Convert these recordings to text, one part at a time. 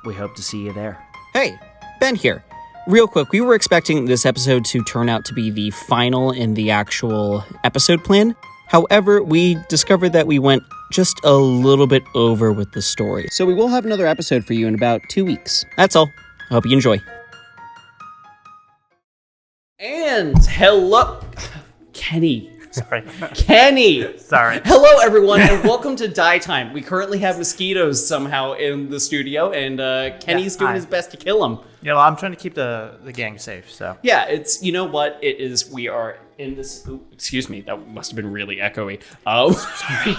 we hope to see you there. Hey, Ben here. Real quick, we were expecting this episode to turn out to be the final in the actual episode plan. However, we discovered that we went just a little bit over with the story. So we will have another episode for you in about 2 weeks. That's all. I hope you enjoy. And hello, Kenny. Sorry. Kenny! Sorry. Hello, everyone, and welcome to Die Time. We currently have mosquitoes somehow in the studio, and Kenny's doing his best to kill them. Yeah, well, I'm trying to keep the gang safe, so. Yeah, it's, you know what, it is, we are in this, excuse me, that must have been really echoey. Sorry.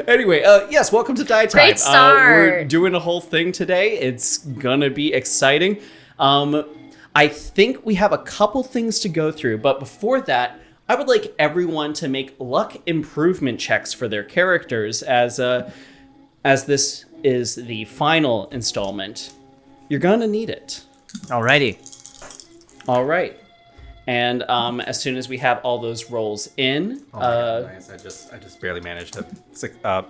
Anyway, yes, welcome to Die Time. Great start. We're doing a whole thing today. It's gonna be exciting. I think we have a couple things to go through, but before that, I would like everyone to make luck improvement checks for their characters as this is the final installment. You're gonna need it. Alrighty. All right. And as soon as we have all those rolls in, nice. I just barely managed to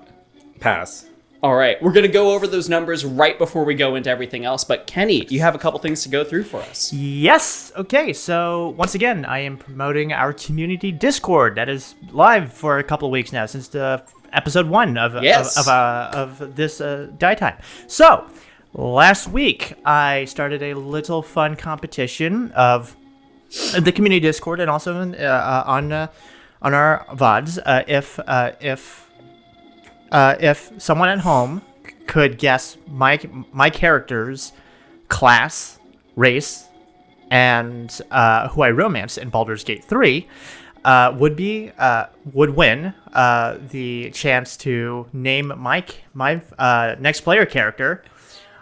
pass. all right, we're gonna go over those numbers right before we go into everything else. But Kenny, you have a couple things to go through for us. Yes. Okay. So once again, I am promoting our community Discord that is live for a couple of weeks now since the episode 1 of this Die Time. So last week I started a little fun competition of the community Discord and also on our VODs. If someone at home could guess my character's class, race, and who I romanced in Baldur's Gate 3, would win the chance to name my next player character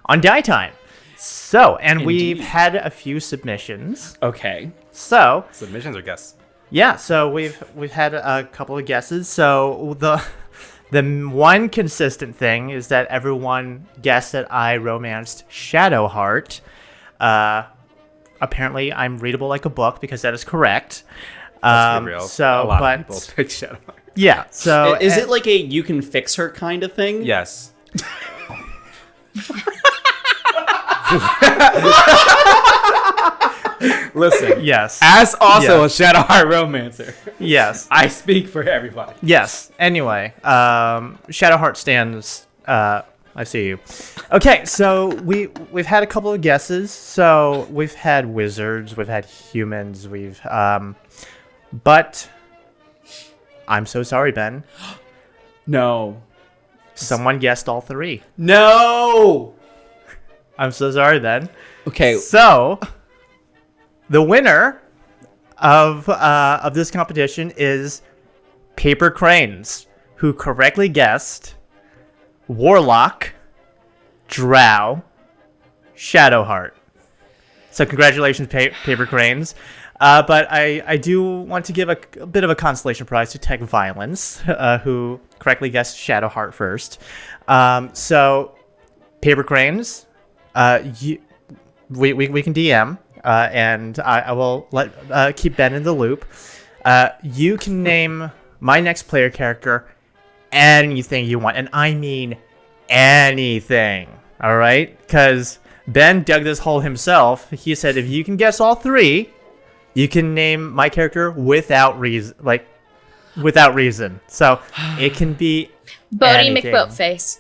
on Die Time. So, and we've had a few submissions. Okay. So Submissions or guesses? yeah, so we've had a couple of guesses. So the one consistent thing is that everyone guessed that I romanced Shadowheart. Apparently, I'm readable like a book because that is correct. Let's be real. So, a lot but of people pick Shadowheart. yeah, so Is it like a you can fix her kind of thing? Yes. Listen. Yes. As also a Shadowheart romancer, Yes. I speak for everybody. Yes. Anyway, Shadowheart stands. I see you. Okay, so we've had a couple of guesses. So we've had wizards, we've had humans, but I'm so sorry, Ben. No. Someone guessed all 3. No. I'm so sorry, Ben. Okay. So the winner of this competition is Paper Cranes, who correctly guessed Warlock, Drow, Shadowheart. So congratulations, Paper Cranes. But I do want to give a bit of a consolation prize to TechViolence, who correctly guessed Shadowheart first. So Paper Cranes, we can DM, and I will keep Ben in the loop. You can name my next player character anything you want, and I mean anything. All right, because Ben dug this hole himself. He said if you can guess all 3, you can name my character without reason, without reason. So it can be Bodie anything. McBoatface.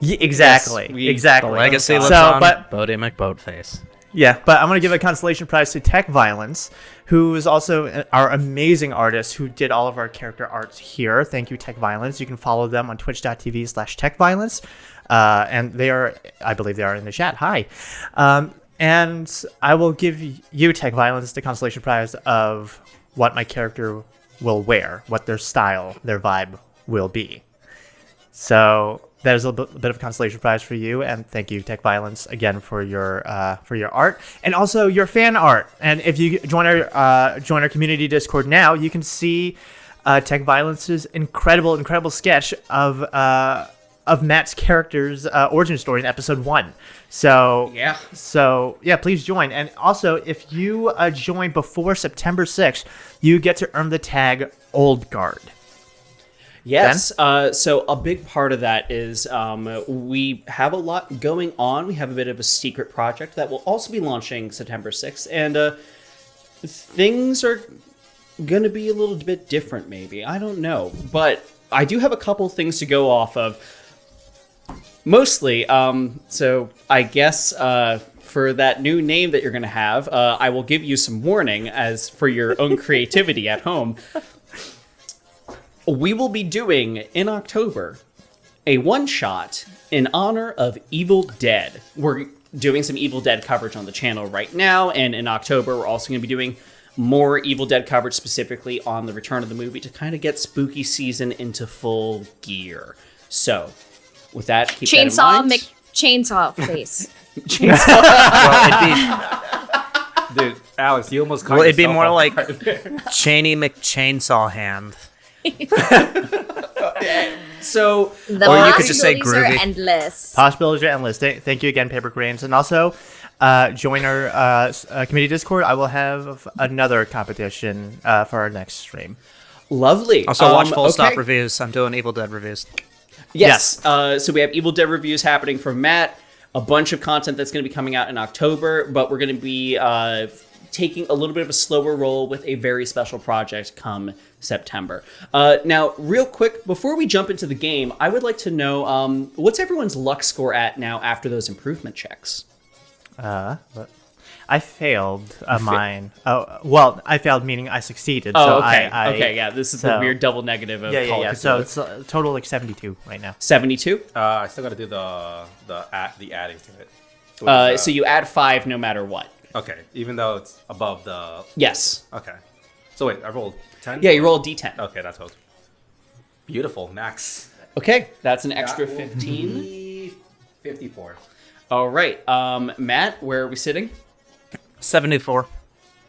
Yeah, exactly. Yes, exactly. The legacy lives So, on. but Bodie McBoatface. yeah, but I'm going to give a consolation prize to TechViolence, who is also our amazing artist who did all of our character arts here. Thank you, TechViolence. You can follow them on twitch.tv/TechViolence. And they are, I believe they are in the chat. Hi. And I will give you, TechViolence, the consolation prize of what my character will wear, what their style, their vibe will be. So that is a bit of a consolation prize for you, and thank you, TechViolence, again for your art and also your fan art. And if you join our community Discord now, you can see TechViolence's incredible sketch of Matt's character's origin story in episode 1. So yeah, please join. And also, if you join before September 6th, you get to earn the tag Old Guard. Yes. So a big part of that is we have a lot going on. We have a bit of a secret project that will also be launching September 6th. And things are going to be a little bit different, maybe. I don't know. But I do have a couple things to go off of. Mostly, so I guess for that new name that you're going to have, I will give you some warning as for your own creativity at home. We will be doing, in October, a one-shot in honor of Evil Dead. We're doing some Evil Dead coverage on the channel right now, and in October, we're also going to be doing more Evil Dead coverage specifically on the return of the movie to kind of get spooky season into full gear. So, with that, keep that in mind. Chainsaw face. Dude, Alex, you almost caught Well, it'd be yourself more off like guard. Cheney McChainsaw Hand. So, The Or you could just say possibilities are groovy. endless. Possibilities are endless. Thank you again, Paper Grains. And also, join our community Discord. I will have another competition for our next stream. lovely. Also, watch Full Stop okay. reviews. I'm doing Evil Dead reviews. Yes. So we have Evil Dead reviews happening from Matt, a bunch of content that's going to be coming out in October, but we're going to be taking a little bit of a slower roll with a very special project come September. Now, real quick, before we jump into the game, I would like to know what's everyone's luck score at now after those improvement checks? I failed mine. Oh, well, I failed meaning I succeeded. Oh, so okay. I Yeah, this is the so- weird double negative of Call of So Cthulhu. it's a total like 72 right now. 72? I still got to do the adding to it. So you add 5 no matter what. Okay, even though it's above the... Yes. Okay. So wait, I rolled 10? Yeah, you roll a d10. Okay, that's what. Beautiful, max. Okay, that's an extra That will 15. be 54. All right. Matt, where are we sitting? 74.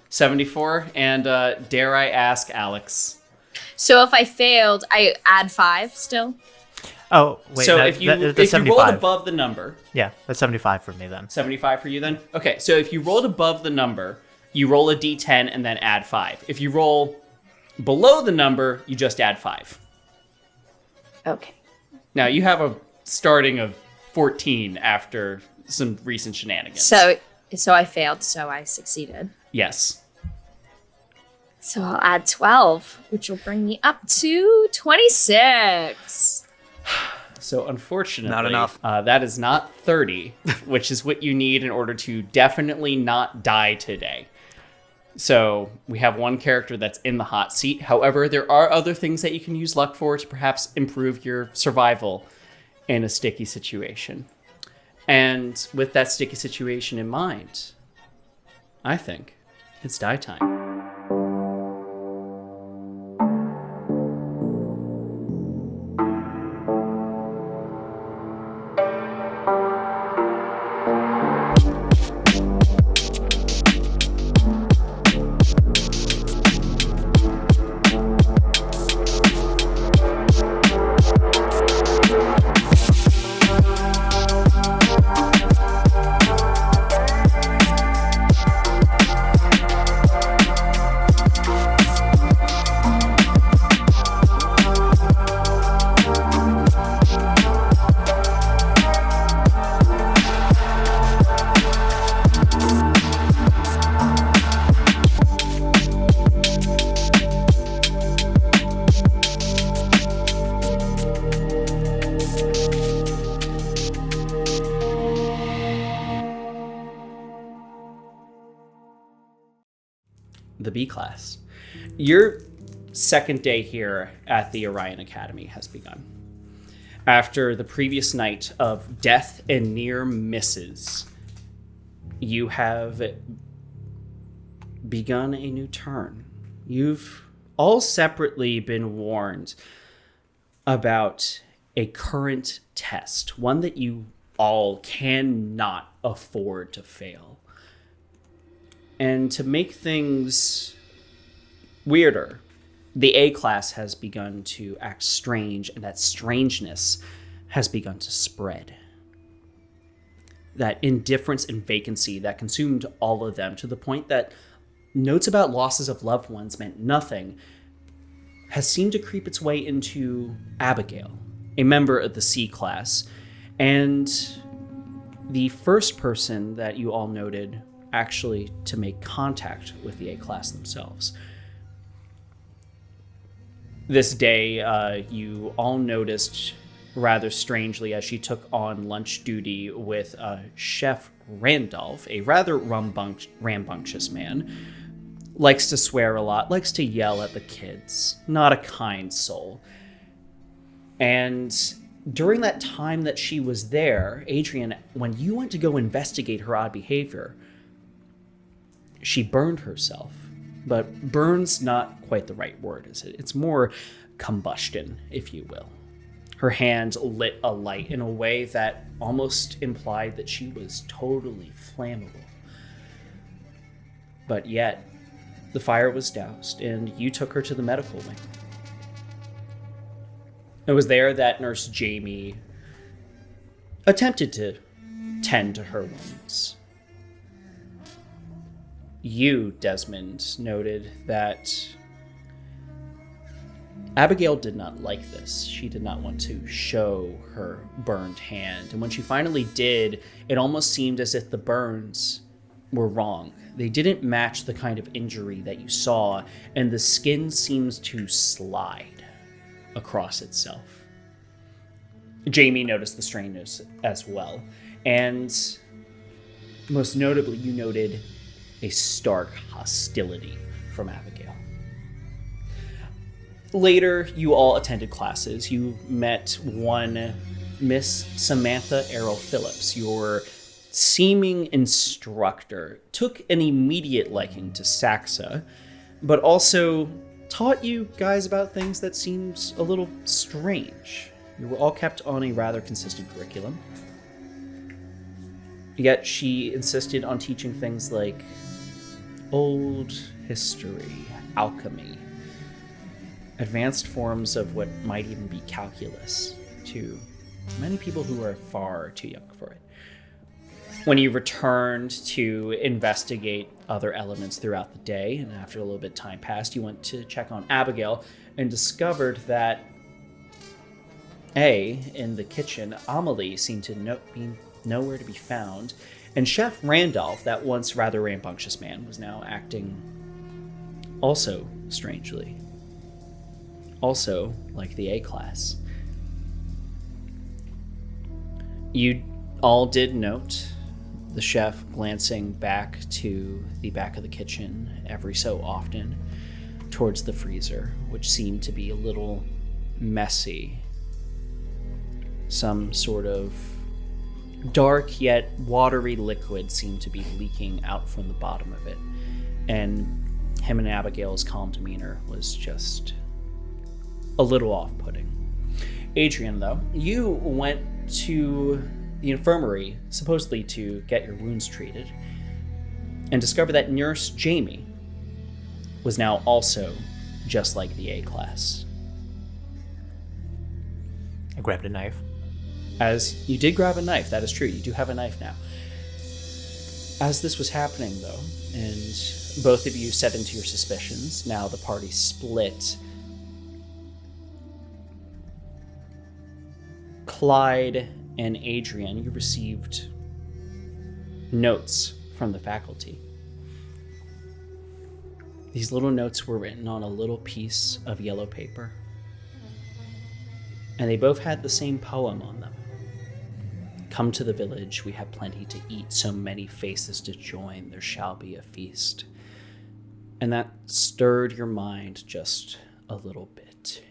74. And dare I ask, Alex? So if I failed, I add 5 still. Oh, wait. So that- if you that- that's if you rolled 75. above the number, Yeah, that's 75 for me then. 75 for you then? Okay, so if you rolled above the number, you roll a d10 and then add 5. If you roll below the number, you just add 5. Okay. Now, you have a starting of 14 after some recent shenanigans. So I failed, so I succeeded. Yes. So I'll add 12, which will bring me up to 26. So unfortunately, Not enough. That is not 30, which is what you need in order to definitely not die today. So we have one character that's in the hot seat. However, there are other things that you can use luck for to perhaps improve your survival in a sticky situation. And with that sticky situation in mind, I think it's die time. The B class. Your second day here at the Orion Academy has begun. After the previous night of death and near misses, you have begun a new turn. You've all separately been warned about a current test, one that you all cannot afford to fail. And to make things weirder, the A class has begun to act strange, and that strangeness has begun to spread. That indifference and vacancy that consumed all of them to the point that notes about losses of loved ones meant nothing has seemed to creep its way into Abigail, a member of the C class, and the first person that you all noted actually to make contact with the A class themselves. This day, you all noticed rather strangely as she took on lunch duty with Chef Randolph, a rather rambunctious man. Likes to swear a lot, likes to yell at the kids. Not a kind soul. And during that time that she was there, Adrian, when you went to go investigate her odd behavior, she burned herself. But burn's not quite the right word, is it? It's more combustion, if you will. Her hand lit a light in a way that almost implied that she was totally flammable. But yet, the fire was doused, and you took her to the medical wing. It was there that Nurse Jamie attempted to tend to her wounds. You, Desmond, noted that Abigail did not like this. She did not want to show her burned hand. And when she finally did, it almost seemed as if the burns were wrong. They didn't match the kind of injury that you saw, and the skin seems to slide across itself. Jamie noticed the strangeness as well. And most notably, you noted a stark hostility from Abigail. Later, you all attended classes. You met one Miss Samantha Errol Phillips, your seeming instructor, took an immediate liking to Saxa, but also taught you guys about things that seemed a little strange. You were all kept on a rather consistent curriculum. Yet she insisted on teaching things like old history, alchemy, advanced forms of what might even be calculus to many people who are far too young for it. When you returned to investigate other elements throughout the day, and after a little bit of time passed, you went to check on Abigail and discovered that in the kitchen, Amelie seemed to be nowhere to be found, and Chef Randolph, that once rather rambunctious man, was now acting also strangely. Also like the A class. You all did note the chef glancing back to the back of the kitchen every so often towards the freezer, which seemed to be a little messy. Some sort of dark yet watery liquid seemed to be leaking out from the bottom of it. And him and Abigail's calm demeanor was just a little off-putting. Adrian, though, you went to the infirmary, supposedly to get your wounds treated, and discovered that Nurse Jamie was now also just like the A class. I grabbed a knife. As you did grab a knife, that is true, you do have a knife now. As this was happening, though, and both of you set into your suspicions, now the party split, Clyde and Adrian, you received notes from the faculty. These little notes were written on a little piece of yellow paper, and they both had the same poem on them. Come to the village, we have plenty to eat, so many faces to join, there shall be a feast. And that stirred your mind just a little bit.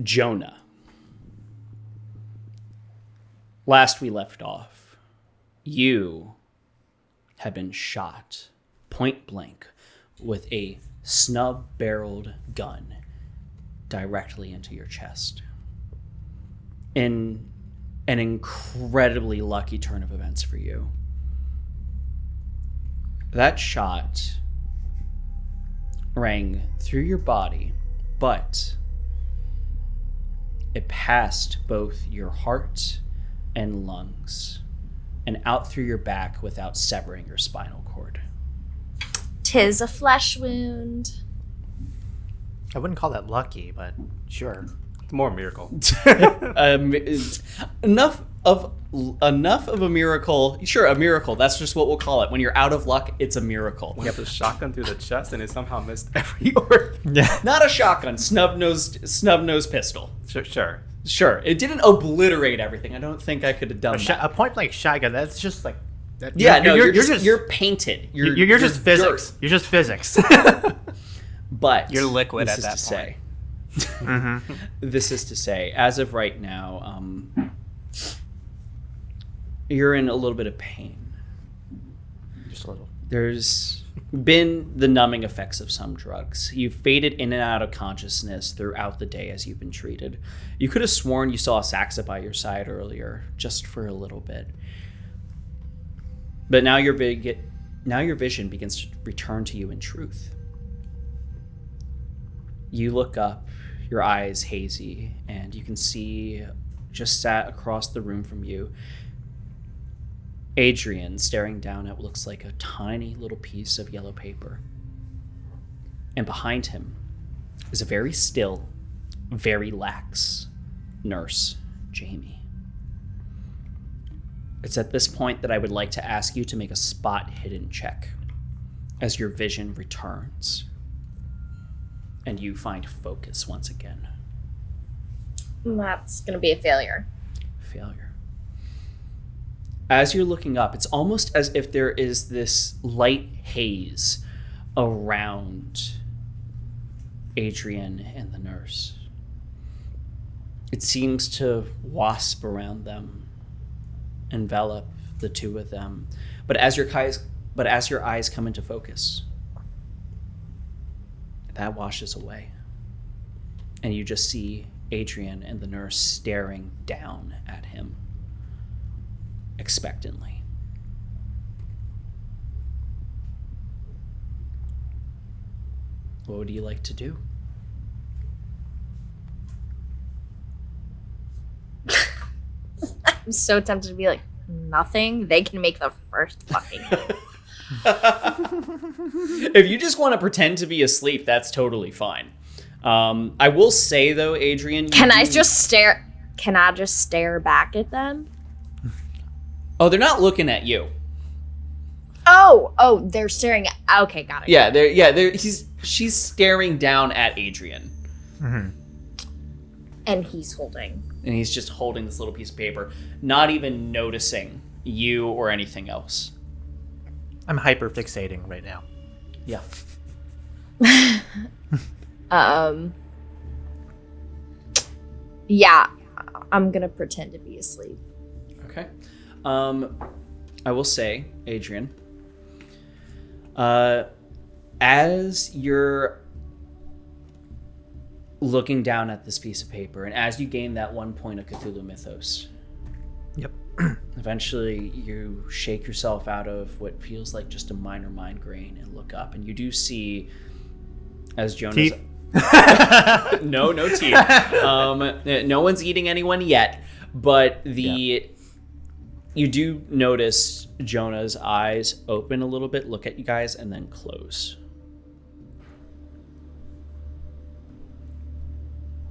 Jonah. Last we left off, you had been shot point blank with a snub-barreled gun directly into your chest. In an incredibly lucky turn of events for you, that shot rang through your body, but it passed both your heart and lungs and out through your back without severing your spinal cord. 'Tis a flesh wound. I wouldn't call that lucky, but sure. It's more a miracle. Enough of a miracle. Sure, a miracle. That's just what we'll call it. When you're out of luck, it's a miracle. We have the shotgun through the chest, and it somehow missed every organ. Yeah. Not a shotgun, snub-nosed pistol. Sure. Sure, it didn't obliterate everything. I don't think I could have done that. A point blank shotgun. That's just like. That, Yeah, you're painted. You're just dirt. physics. You're just physics. But You're liquid this at is that to point. say, this is to say, as of right now, you're in a little bit of pain. Just a little. There's been the numbing effects of some drugs. You've faded in and out of consciousness throughout the day as you've been treated. You could have sworn you saw Saxa by your side earlier, just for a little bit. But now your vision begins to return to you in truth. You look up, your eyes hazy, and you can see, just sat across the room from you, Adrian staring down at what looks like a tiny little piece of yellow paper. And behind him is a very still, very lax nurse, Jamie. It's at this point that I would like to ask you to make a spot hidden check as your vision returns and you find focus once again. That's going to be a failure. Failure. As you're looking up, it's almost as if there is this light haze around Adrian and the nurse. It seems to wasp around them, envelop the two of them. But as your eyes come into focus, that washes away. And you just see Adrian and the nurse staring down at him expectantly. What would you like to do? I'm so tempted to be like, nothing. They can make the first fucking move. If you just want to pretend to be asleep, that's totally fine. I will say though, Adrian, Can I just stare back at them? Oh, they're not looking at you. Oh, they're staring at. Okay, got it. Yeah, she's staring down at Adrian. And he's holding. And he's just holding this little piece of paper, not even noticing you or anything else. I'm hyper fixating right now. Yeah. Yeah, I'm gonna pretend to be asleep. Okay. I will say, Adrian, as you're looking down at this piece of paper, and as you gain that 1 point of Cthulhu Mythos, Yep. eventually you shake yourself out of what feels like just a minor migraine and look up, and you do see, as Jonah's... Teeth? No teeth. No one's eating anyone yet, but you do notice Jonah's eyes open a little bit, look at you guys, and then close.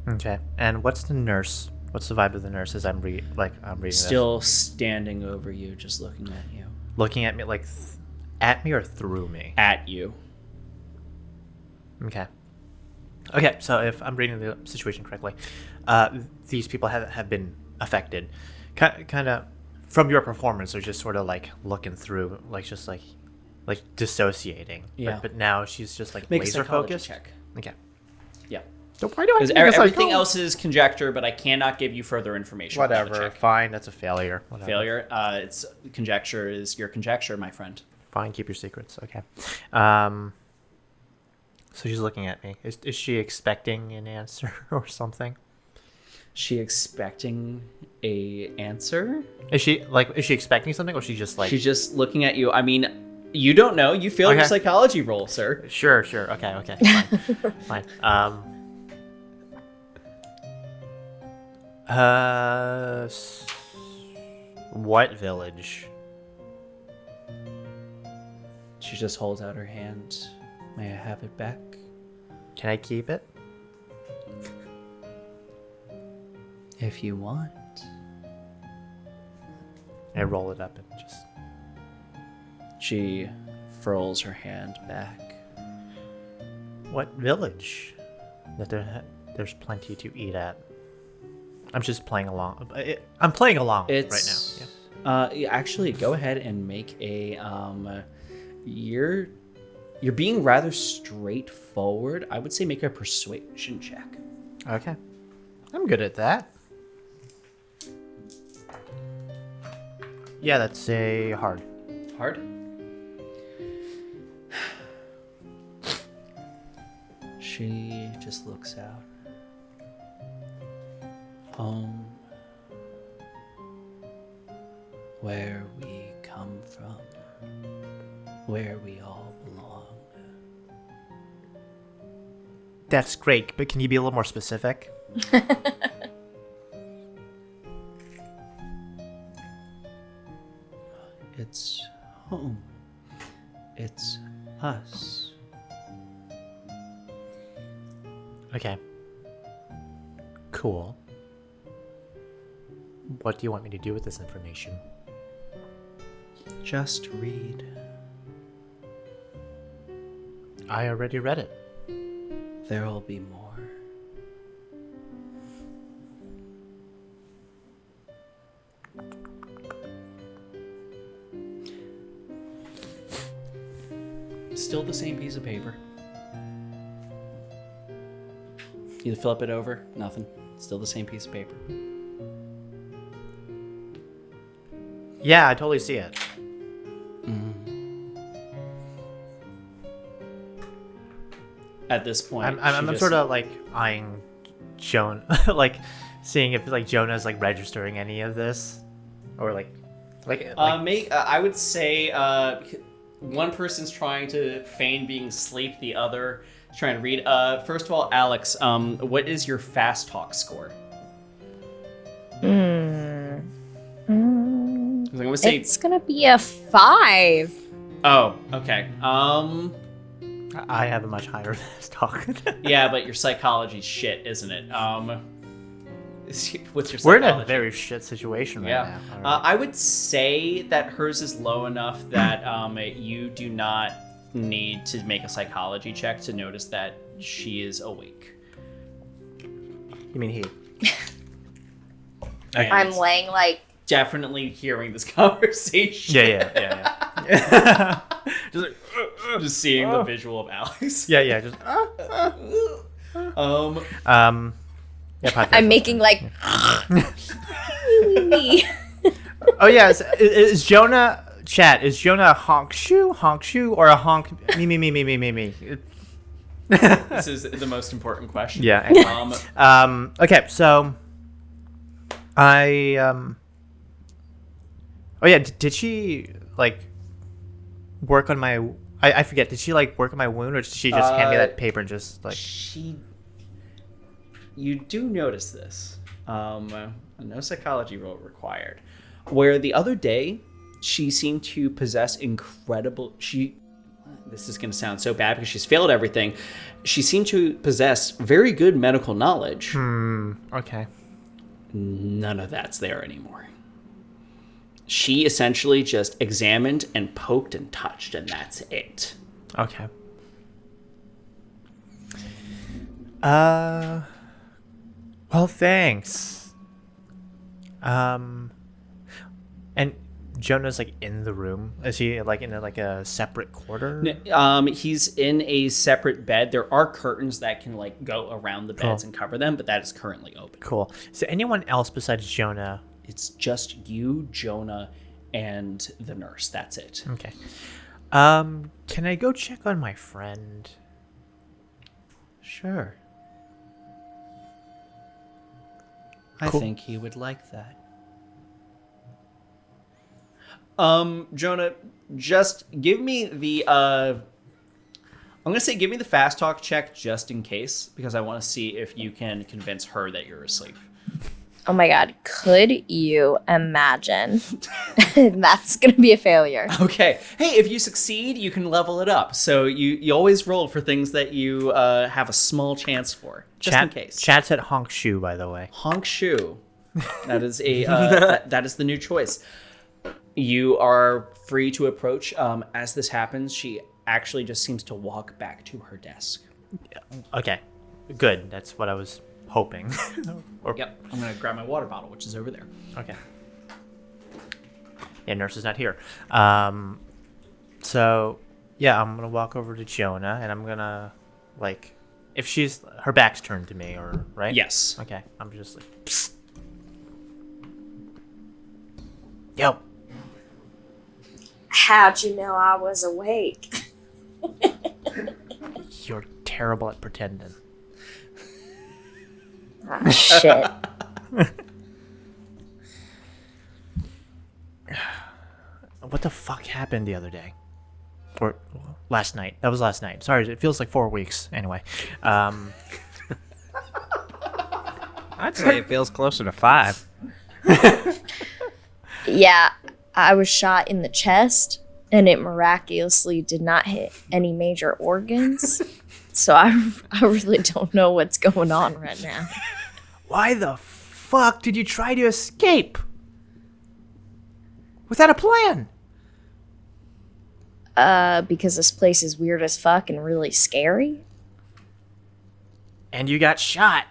Okay. And what's the nurse? What's the vibe of the nurse as I'm reading Still this? standing over you, just looking at you. Looking at me like at me or through me? At you. Okay. Okay, so if I'm reading the situation correctly, these people have been affected. Kind of from your performance, they're just sort of like looking through, like just like dissociating. Yeah. But now she's just like Make a laser psychology focused. check. Okay. Yeah. So why do I? Because need a everything psychology? else is conjecture, but I cannot give you further information. about the Whatever. check. Fine. That's a failure. Whatever. Failure. It's conjecture is your conjecture, my friend. Fine. Keep your secrets. Okay. So she's looking at me. Is she expecting an answer or something? She expecting a answer? Is she expecting something, or is she just like? She's just looking at you. I mean, you don't know. You failed your Okay. psychology roll, sir. Sure. Okay. Fine. What village? She just holds out her hand. May I have it back? Can I keep it? If you want. I roll it up and just. She furls her hand back. What village? There's plenty to eat at. I'm just playing along. I'm playing along right now. Yeah. Actually, go ahead and make a. You're being rather straightforward. I would say make a persuasion check. Okay. I'm good at that. Yeah, that's a hard. Hard. She just looks out. Home, where we come from, where we all belong. That's great, but can you be a little more specific? It's home. It's us. Okay. Cool. What do you want me to do with this information? Just read. I already read it. There'll be more. Still the same piece of paper. You flip it over, nothing. Still the same piece of paper. Yeah, I totally see it. At this point, I'm sort of like eyeing Jonah, like seeing if like Jonah's like registering any of this, or like. I would say one person's trying to feign being asleep, the other is trying to read. First of all, Alex, what is your fast talk score? I'm gonna say It's gonna be a 5. Oh, okay. I have a much higher fast talk. Yeah, but your psychology's shit, isn't it? What's your psychology? We're in a very shit situation right Yeah. now. All right. I would say that hers is low enough that you do not need to make a psychology check to notice that she is awake. You mean he? And I'm laying like definitely hearing this conversation. Yeah. Just like, Just seeing the visual of Alex. yeah. Just. Yeah, podcast. I'm making like me. Oh yeah, is Jonah chat? Is Jonah a honk shoe, or a honk me? This is the most important question. Yeah. Anyway. Okay, so I Oh yeah, did she like work on my? I forget. Did she like work on my wound, or did she just hand me that paper and just like? You do notice this. No psychology roll required. Where the other day, she seemed to possess incredible. This is going to sound so bad because she's failed everything. She seemed to possess very good medical knowledge. Okay. None of that's there anymore. She essentially just examined and poked and touched, and that's it. Okay. Well, thanks. And Jonah's like in the room. Is he like in a separate quarter? He's in a separate bed. There are curtains that can like go around the beds and cover them, but that is currently open. Cool. Is there anyone else besides Jonah? It's just you, Jonah, and the nurse. That's it. Okay. Can I go check on my friend? Sure. Cool. I think he would like that. Jonah, just give me the I'm gonna say give me the fast talk check just in case, because I want to see if you can convince her that you're asleep. Oh my god, could you imagine? That's gonna be a failure. Okay. Hey, if you succeed, you can level it up. So you always roll for things that you have a small chance for, just in case. Chat's at honk shoe, by the way. Honk shoe. That is that is the new choice. You are free to approach. As this happens, she actually just seems to walk back to her desk. Okay, good. That's what I was hoping. Yep. I'm gonna grab my water bottle, which is over there. Okay. Yeah, nurse is not here. So yeah, I'm gonna walk over to Jonah, and I'm gonna like, if her back's turned to me, or right? Yes. Okay. I'm just like, psst. Yo. How'd you know I was awake? You're terrible at pretending. Ah, shit. What the fuck happened the other day? Or last night? That was last night. Sorry, it feels like 4 weeks. Anyway, I'd say it feels closer to 5. Yeah, I was shot in the chest, and it miraculously did not hit any major organs. So I really don't know what's going on right now. why the fuck did you try to escape without a plan? Because this place is weird as fuck and really scary. And you got shot.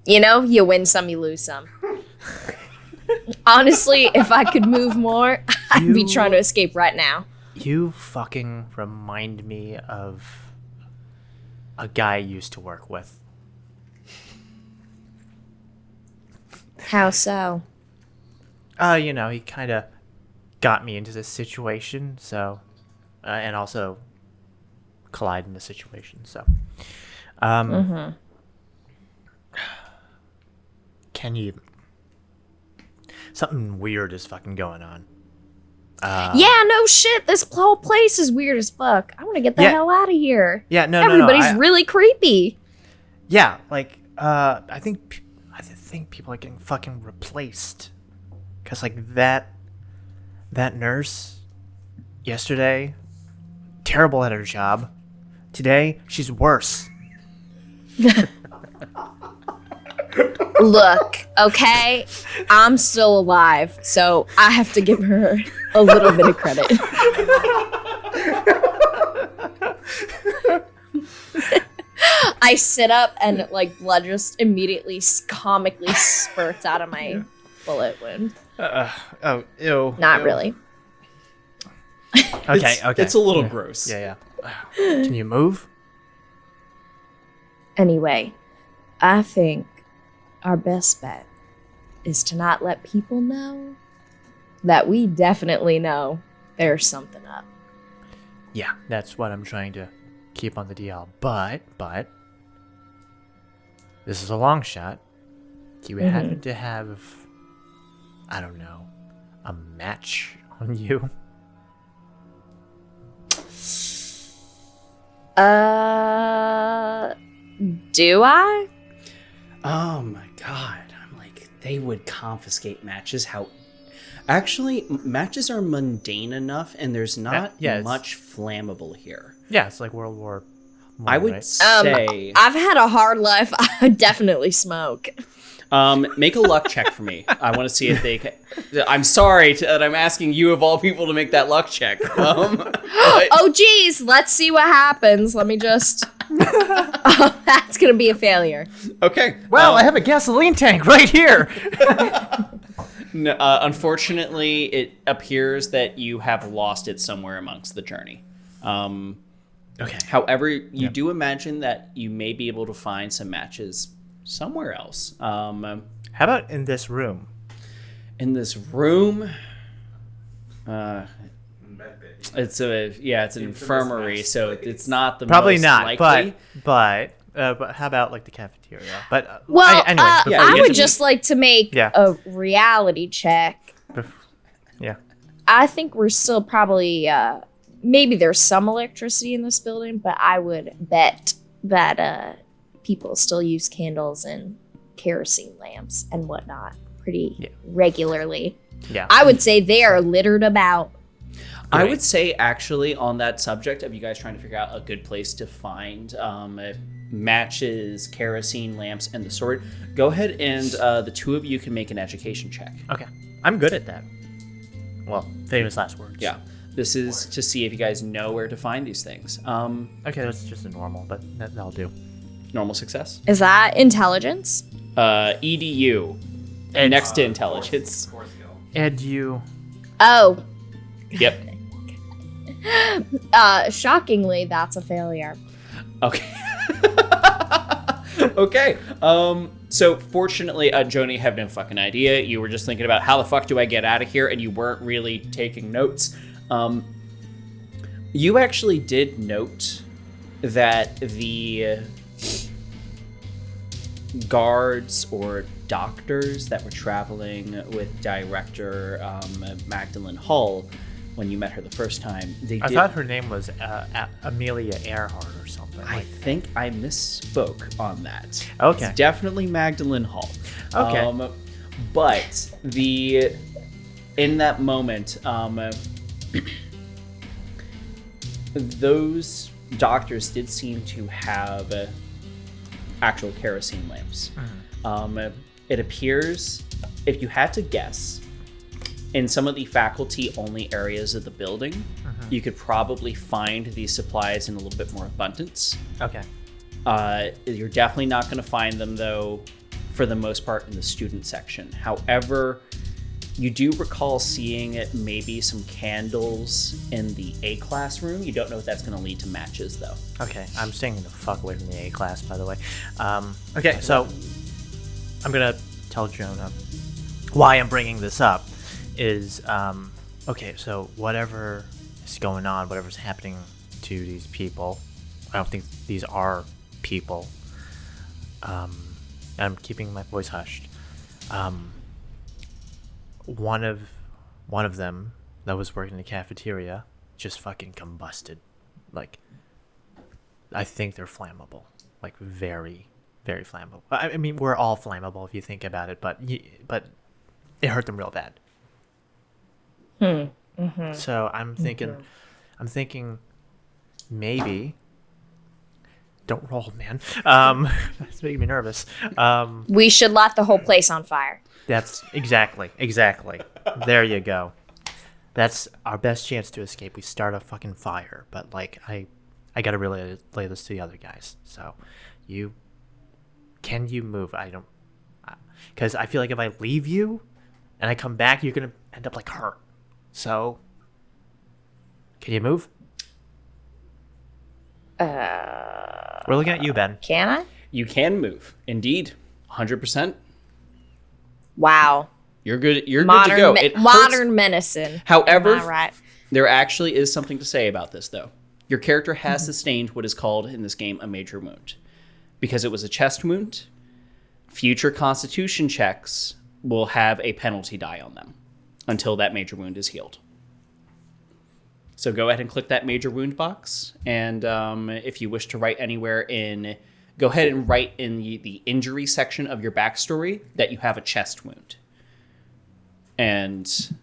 You know, you win some, you lose some. Honestly, if I could move more, I'd be trying to escape right now. You fucking remind me of a guy I used to work with. How so? You know, he kind of got me into this situation, so, and also collide in the situation, so. Can you... Something weird is fucking going on. Yeah, no shit. This whole place is weird as fuck. I want to get the Yeah. hell out of here. Yeah, no, Everybody's really creepy. Yeah, like, I think people are getting fucking replaced. Because, like, that nurse yesterday, terrible at her job. Today, she's worse. Look, okay? I'm still alive, so I have to give her a little bit of credit. I sit up and, like, blood just immediately comically spurts out of my bullet wound. Oh, ew. Not really. Okay, okay. It's a little gross. Yeah. Can you move? Anyway, I think our best bet is to not let people know that we definitely know there's something up. Yeah, that's what I'm trying to keep on the DL. But, this is a long shot. Do you happen to have, I don't know, a match on you? Do I? Oh my god. I'm like, they would confiscate matches. Actually, matches are mundane enough, and there's not much flammable here. Yeah, it's like World War I, I would right? say... I've had a hard life. I definitely smoke. Make a luck check for me. I want to see if they can... I'm sorry that I'm asking you of all people to make that luck check. Oh, geez. Let's see what happens. Let me just... Oh, that's going to be a failure. Okay. Well, I have a gasoline tank right here. No, unfortunately, it appears that you have lost it somewhere amongst the journey. Okay. However, you do imagine that you may be able to find some matches somewhere else. How about in this room? In this room, it's an infirmary, so it's not the Probably most not, likely. but how about like the cafeteria? But Well, anyway, Yeah, I you would can- just like to make Yeah. a reality check. yeah. I think we're still probably... maybe there's some electricity in this building, but I would bet that people still use candles and kerosene lamps and whatnot pretty regularly. Yeah. I would say they are littered about. I would say, actually, on that subject of you guys trying to figure out a good place to find matches, kerosene lamps, and the sword, go ahead and the two of you can make an education check. Okay. I'm good at that. Well, famous last words. Yeah. This is to see if you guys know where to find these things. Okay, that's just a normal, but that'll do. Normal success. Is that intelligence? EDU. And next to intelligence. And you... Oh. Yep. Shockingly, that's a failure. Okay. Okay. So fortunately, Joni had no fucking idea. You were just thinking about how the fuck do I get out of here, and you weren't really taking notes. You actually did note that the guards or doctors that were traveling with director Magdalene Hall, when you met her the first time, I thought her name was Amelia Earhart or something. I think I misspoke on that. Okay. It's definitely Magdalene Hall. Okay. But in that moment, those doctors did seem to have actual kerosene lamps. It appears, if you had to guess, in some of the faculty-only areas of the building, you could probably find these supplies in a little bit more abundance. Okay. You're definitely not going to find them, though, for the most part, in the student section. However, you do recall seeing maybe some candles in the A-class room. You don't know if that's going to lead to matches, though. Okay, I'm staying the fuck away from the A class, by the way. Okay, so I'm going to tell Jonah why I'm bringing this up is, okay, so whatever is going on, whatever's happening to these people, I don't think these are people. I'm keeping my voice hushed. One of them that was working in the cafeteria just fucking combusted. Like, I think they're flammable. Like, very, very flammable. I mean, we're all flammable if you think about it, but it hurt them real bad. So I'm thinking maybe. Don't roll, man. That's making me nervous. We should light the whole place on fire. That's exactly. There you go. That's our best chance to escape. We start a fucking fire, but like I gotta really lay this to the other guys. So, can you move? I don't, because I feel like if I leave you, and I come back, you're gonna end up like her. So, can you move? We're looking at you, Ben. Can I? You can move, indeed, 100%. Wow. You're good. You're good to go. It hurts. Modern medicine. However, Am I right? there actually is something to say about this, though. Your character has sustained what is called in this game a major wound. Because it was a chest wound, future constitution checks will have a penalty die on them until that major wound is healed. So go ahead and click that major wound box. And if you wish to write anywhere go ahead and write in the injury section of your backstory that you have a chest wound. And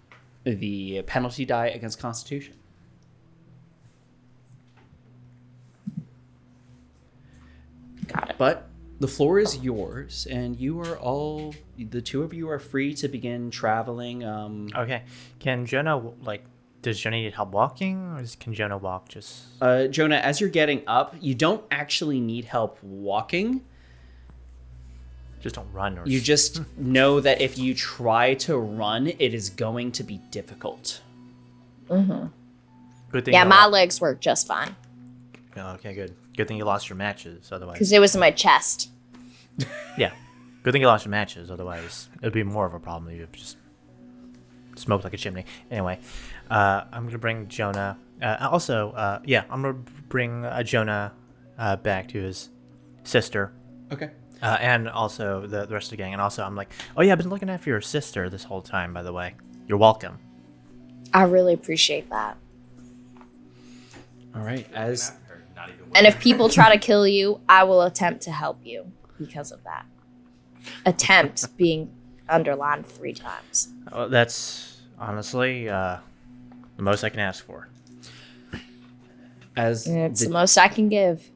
the penalty die against Constitution. Got it. But the floor is yours, and the two of you are free to begin traveling. Okay. Can Jonah, does Jonah need help walking, or can Jonah walk just... Jonah, as you're getting up, you don't actually need help walking. Just don't run. You just know that if you try to run, it is going to be difficult. Good thing. Yeah, my legs work just fine. Oh, okay, good. Good thing you lost your matches, otherwise. Because it was in my chest. Yeah. Good thing you lost your matches, otherwise it'd be more of a problem. You just smoked like a chimney. Anyway, I'm gonna bring Jonah. I'm gonna bring Jonah back to his sister. Okay. And also the rest of the gang. And also, I'm like, oh yeah, I've been looking after your sister this whole time, by the way. You're welcome. I really appreciate that. All right. And if people try to kill you, I will attempt to help you because of that. Attempt being underlined 3 times. That's honestly, The most I can ask for. As It's the, the most I can give.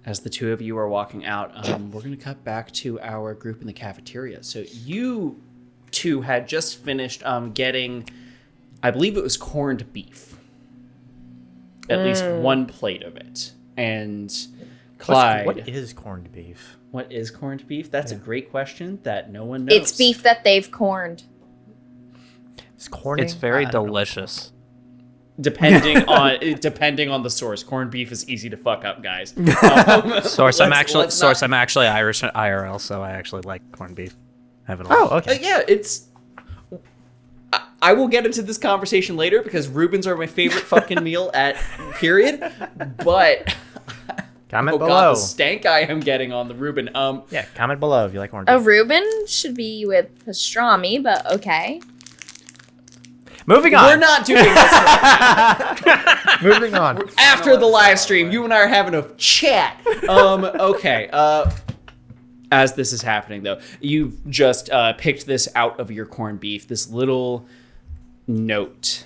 as the two of you are walking out, we're going to cut back to our group in the cafeteria. So you two had just finished getting, I believe it was corned beef. At least one plate of it. And Clyde... What is corned beef? What is corned beef? That's a great question that no one knows. It's beef that they've corned. It's corning? It's very I don't know. delicious. Depending on the source. Corned beef is easy to fuck up, guys. Source, I'm actually let's not- I'm actually Irish IRL, so I actually like corned beef. I have it a Oh, lot. okay. Yeah, it's... I will get into this conversation later because Reubens are my favorite fucking meal at period. But Comment oh below. god, the stank I am getting on the Reuben. Yeah, comment below if you like corned A beef. Reuben should be with pastrami, but okay. Moving on. we're not doing this right Moving on. now. After the live stream. You and I are having a chat. Okay. As this is happening, though, you've just picked this out of your corned beef. This little note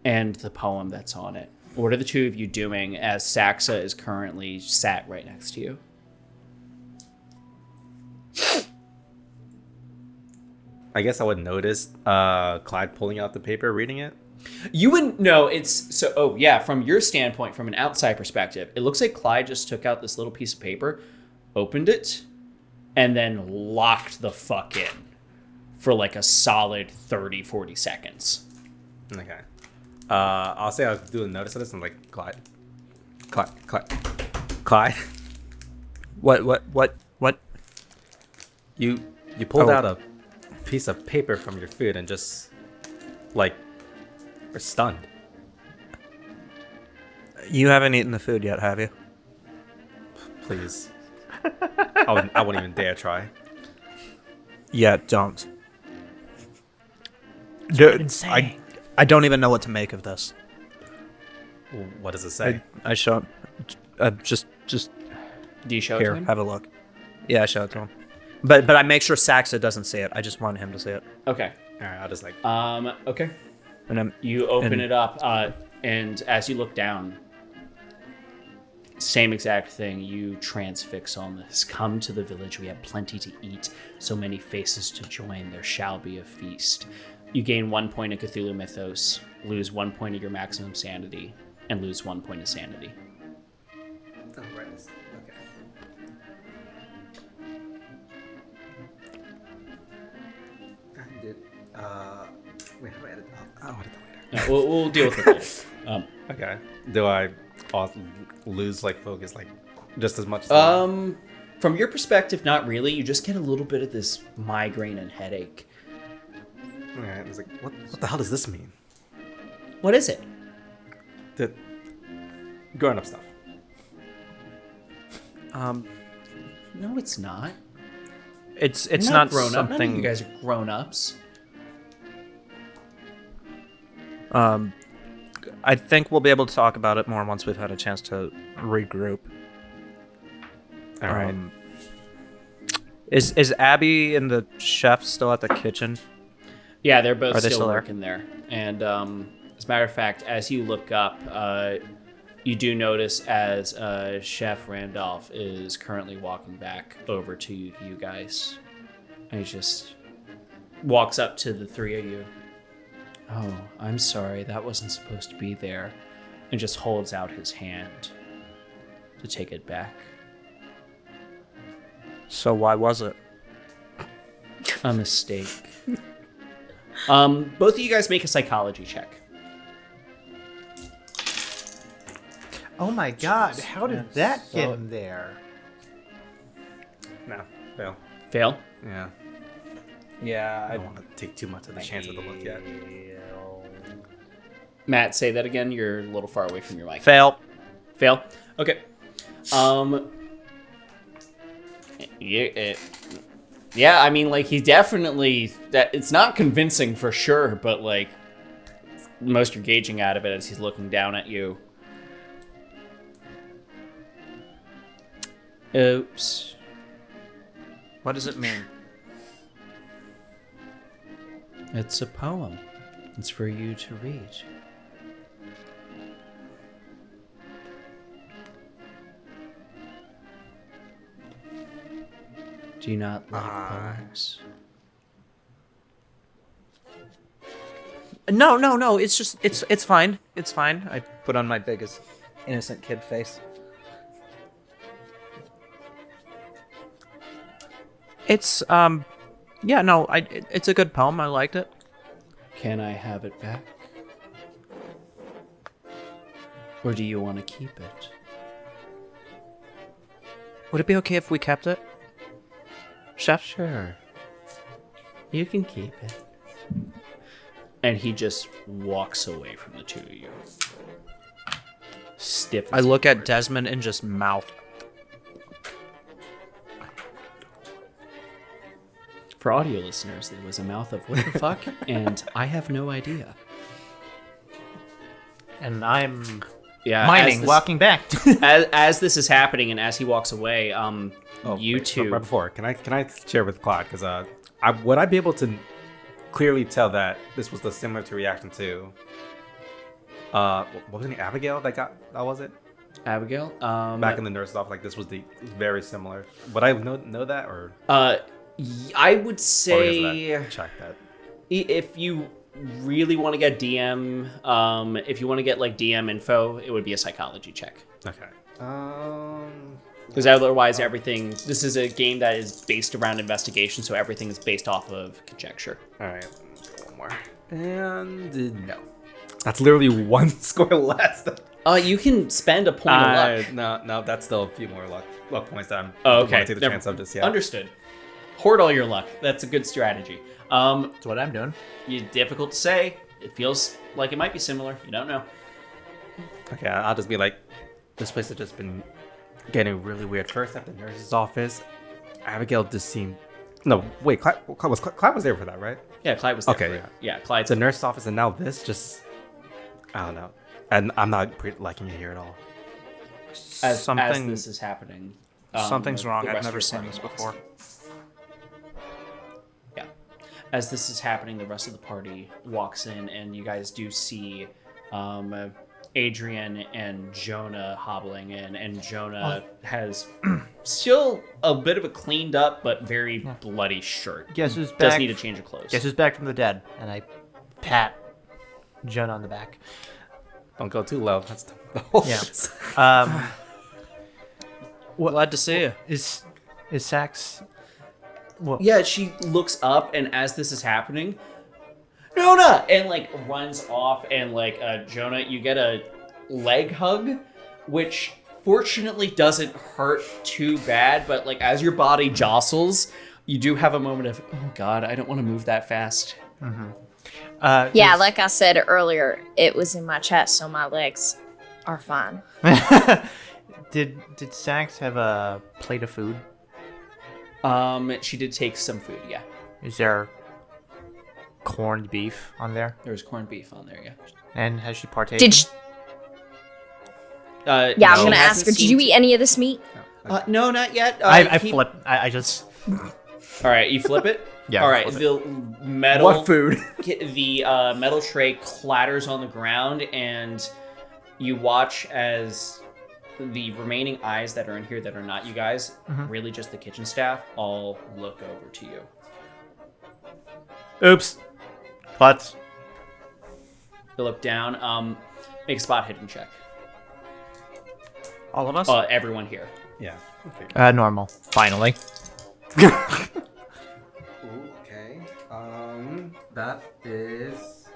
and the poem that's on it. What are the two of you doing as Saxa is currently sat right next to you? I guess I would notice Clyde pulling out the paper, reading it. You wouldn't know it's so. Oh yeah, from your standpoint, from an outside perspective, it looks like Clyde just took out this little piece of paper, opened it, and then locked the fuck in for like a solid 30-40 seconds. Okay. I'll say I'll do a notice of this and like Clyde. What? You pulled Oh. out a piece of paper from your food and just like are stunned. You haven't eaten the food yet, have you? Please. I wouldn't even dare try. Yeah, don't. Insane. I don't even know what to make of this. What does it say? I show him. Just Do you show it to here, him? have a look. Yeah, I show it to him. But I make sure Saxa doesn't see it. I just want him to see it. Okay. All right, I'll just like. Okay. And then You open And- it up, and as you look down, same exact thing. You transfix on this. Come to the village. We have plenty to eat. So many faces to join. There shall be a feast. You gain 1 point of Cthulhu Mythos, lose 1 point of your maximum sanity, and lose 1 point of sanity. Oh, right. Okay. I did. Wait, how do I edit? I'll edit that later. We'll deal with it later. Okay. Do I lose like focus like just as much as From your perspective, not really. You just get a little bit of this migraine and headache. Alright, I was like, what the hell does this mean? What is it? The grown up stuff. No, it's not. it's You're not grown up. None of something. you guys are grown ups. I think we'll be able to talk about it more once we've had a chance to regroup. All right. Is Abby and the chef still at the kitchen? Yeah, they're both Are they still still there? working there. And as a matter of fact, as you look up, you do notice as Chef Randolph is currently walking back over to you guys. And he just walks up to the three of you. Oh, I'm sorry, that wasn't supposed to be there. And just holds out his hand to take it back. So why was it? A mistake. Both of you guys make a psychology check. Oh my god, how did that get him there? No, fail. Fail. Yeah. Yeah, I don't want to take too much of the chance of the look yet. Matt, say that again. You're a little far away from your mic. fail. Fail. Okay. Yeah, I mean, like, he definitely, that it's not convincing for sure, but like, most you're gauging out of it as he's looking down at you. Oops. What does it mean? It's a poem. It's for you to read. Do you not like poems? No. It's just it's fine. It's fine. I put on my biggest innocent kid face. It's yeah, no, it's a good poem. I liked it. Can I have it back? Or do you want to keep it? Would it be okay if we kept it? Chef? Sure. You can keep it. And he just walks away from the two of you. Stiff. I look at Desmond and just mouth. For audio listeners, it was a mouth of what the fuck, and I have no idea. And I'm Yeah, mining, walking back. as this is happening, and as he walks away, you wait, two. Right before, can I share with Claude? Because would I be able to clearly tell that this was the similar to reaction to what was the name? Abigail that was it? Abigail. Back in the nurse's office, like this was very similar. Would I know that or? I would Or say is that check that. if you really want to get DM, if you want to get like DM info, it would be a psychology check. Okay. Because otherwise, everything. This is a game that is based around investigation, so everything is based off of conjecture. All right. One more. And no. That's literally one score less. You can spend a point of luck. No, that's still a few more luck points that I'm. Oh, okay. Want to take the chance of just Understood. Hoard all your luck. That's a good strategy. That's what I'm doing. Difficult to say. It feels like it might be similar. You don't know. Okay, I'll just be like, this place has just been getting really weird. First at the nurse's office, Abigail just seemed. No, wait, Clyde was there for that, right? Yeah, Clyde was there. Okay, for yeah. it. Yeah, Clyde's The nurse's office, and now this just. I don't know. And I'm not liking it here at all. as something- this is happening. Something's the wrong. rest I've of never your seen party this walks before. Yeah. As this is happening, the rest of the party walks in, and you guys do see Adrian and Jonah hobbling in, and Jonah has still a bit of a cleaned up but very bloody shirt. Guess who's Does back? need a change of clothes. Guess who's back from the dead? And I pat Jonah on the back. Don't go too low. That's the whole. Yeah. Glad to see you. Is Sax? Well, Yeah, she looks up, and as this is happening, Jonah! And, like, runs off, and, like, Jonah, you get a leg hug, which fortunately doesn't hurt too bad, but, like, as your body jostles, you do have a moment of, oh, God, I don't want to move that fast. Yeah, does- like I said earlier, it was in my chest, so my legs are fine. Did Sax have a plate of food? She did take some food, yeah. Is there corned beef on there? There was corned beef on there, yeah. And has she partaken? Did you, yeah, no, I'm gonna hasn't ask her. Did seemed you eat any of this meat? no, not yet. I flip. I just. All right, you flip it? Yeah, All I right, flip the metal... What food? The metal tray clatters on the ground, and you watch as the remaining eyes that are in here that are not you guys, really just the kitchen staff, all look over to you. Oops. But They look down. Make a spot hidden check. All of us? Everyone here. Yeah. Okay. normal. Finally. Okay. That is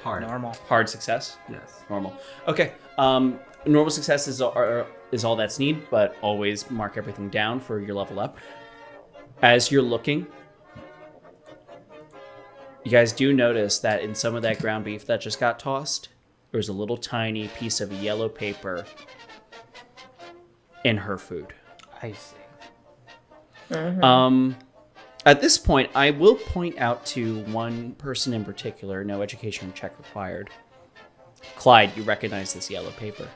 hard. Normal. Hard success. Yes. Normal. Okay. Normal success is all that's needed, but always mark everything down for your level up. As you're looking, you guys do notice that in some of that ground beef that just got tossed, there's a little tiny piece of yellow paper in her food. I see. At this point, I will point out to one person in particular, no education check required. Clyde, you recognize this yellow paper.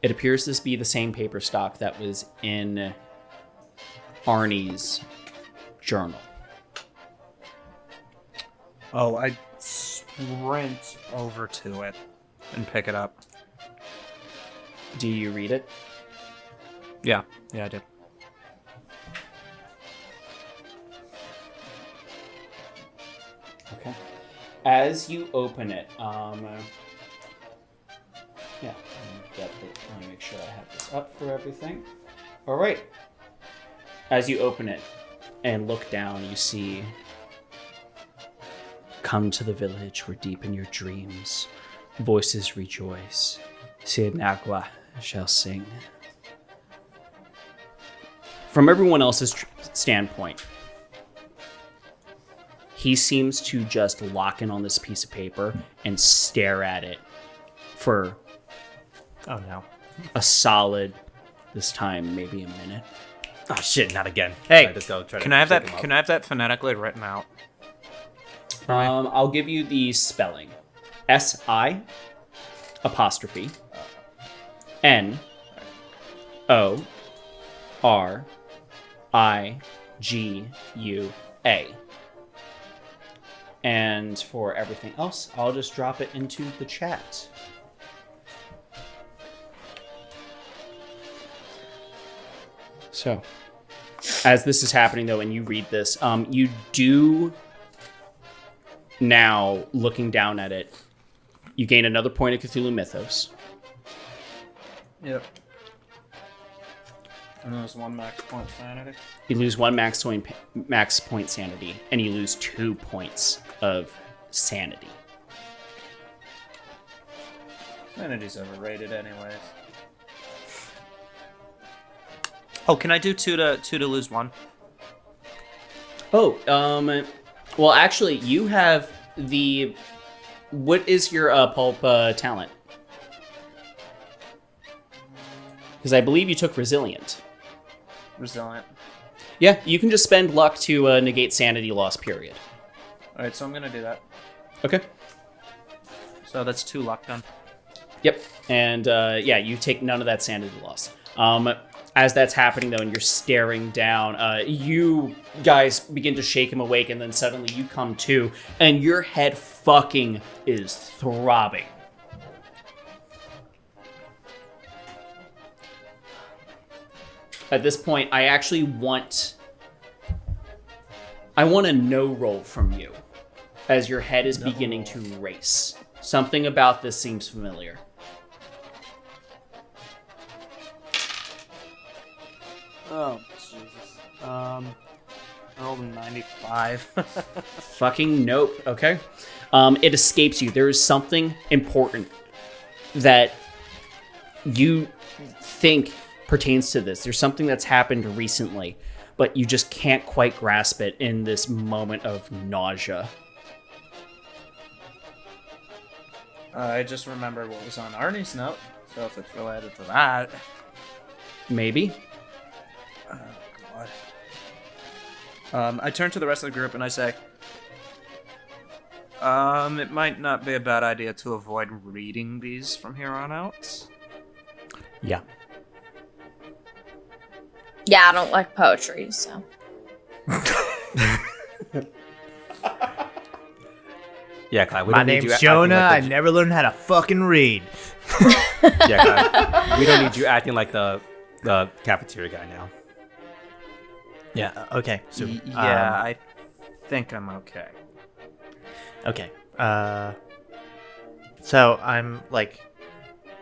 It appears to be the same paper stock that was in Arnie's journal. Oh, I sprint over to it and pick it up. Do you read it? Yeah, I did. Okay. As you open it, let me make sure I have this up for everything. All right. As you open it and look down, you see, "Come to the village where deep in your dreams voices rejoice. Sienagua shall sing." From everyone else's standpoint, he seems to just lock in on this piece of paper and stare at it for Oh no. a solid, this time maybe a minute. Oh shit! Not again. Hey, Let's go. Try Can to I have shake that? him up. Can I have that phonetically written out? I'll give you the spelling: SI apostrophe NORIGUA. And for everything else, I'll just drop it into the chat. So, as this is happening, though, and you read this, you do now, looking down at it, you gain another point of Cthulhu Mythos. Yep. And there's one max point sanity. You lose one max point sanity, and you lose 2 points of sanity. Sanity's overrated, anyways. Oh, can I do two to lose one? Oh, well, actually, you have the. What is your pulp talent? Because I believe you took resilient. Resilient. Yeah, you can just spend luck to negate sanity loss, period. All right, so I'm gonna do that. Okay. So that's 2 luck done. Yep. And yeah, you take none of that sanity loss. As that's happening, though, and you're staring down, you guys begin to shake him awake, and then suddenly you come to, and your head fucking is throbbing. At this point, I actually want a no roll from you, as your head is beginning to race. Something about this seems familiar. Oh, Jesus. I rolled a 95. Fucking nope. Okay. It escapes you. There is something important that you think pertains to this. There's something that's happened recently, but you just can't quite grasp it in this moment of nausea. I just remembered what was on Arnie's note, so if it's related to that. Maybe. Oh, God. I turn to the rest of the group and I say, it might not be a bad idea to avoid reading these from here on out. Yeah. Yeah, I don't like poetry, so. Yeah, Clyde. My name's Jonah. I never learned how to fucking read. Yeah, Clyde. We don't need you acting like the cafeteria guy now. Yeah. Okay. So Yeah, I think I'm okay. Okay. So I'm like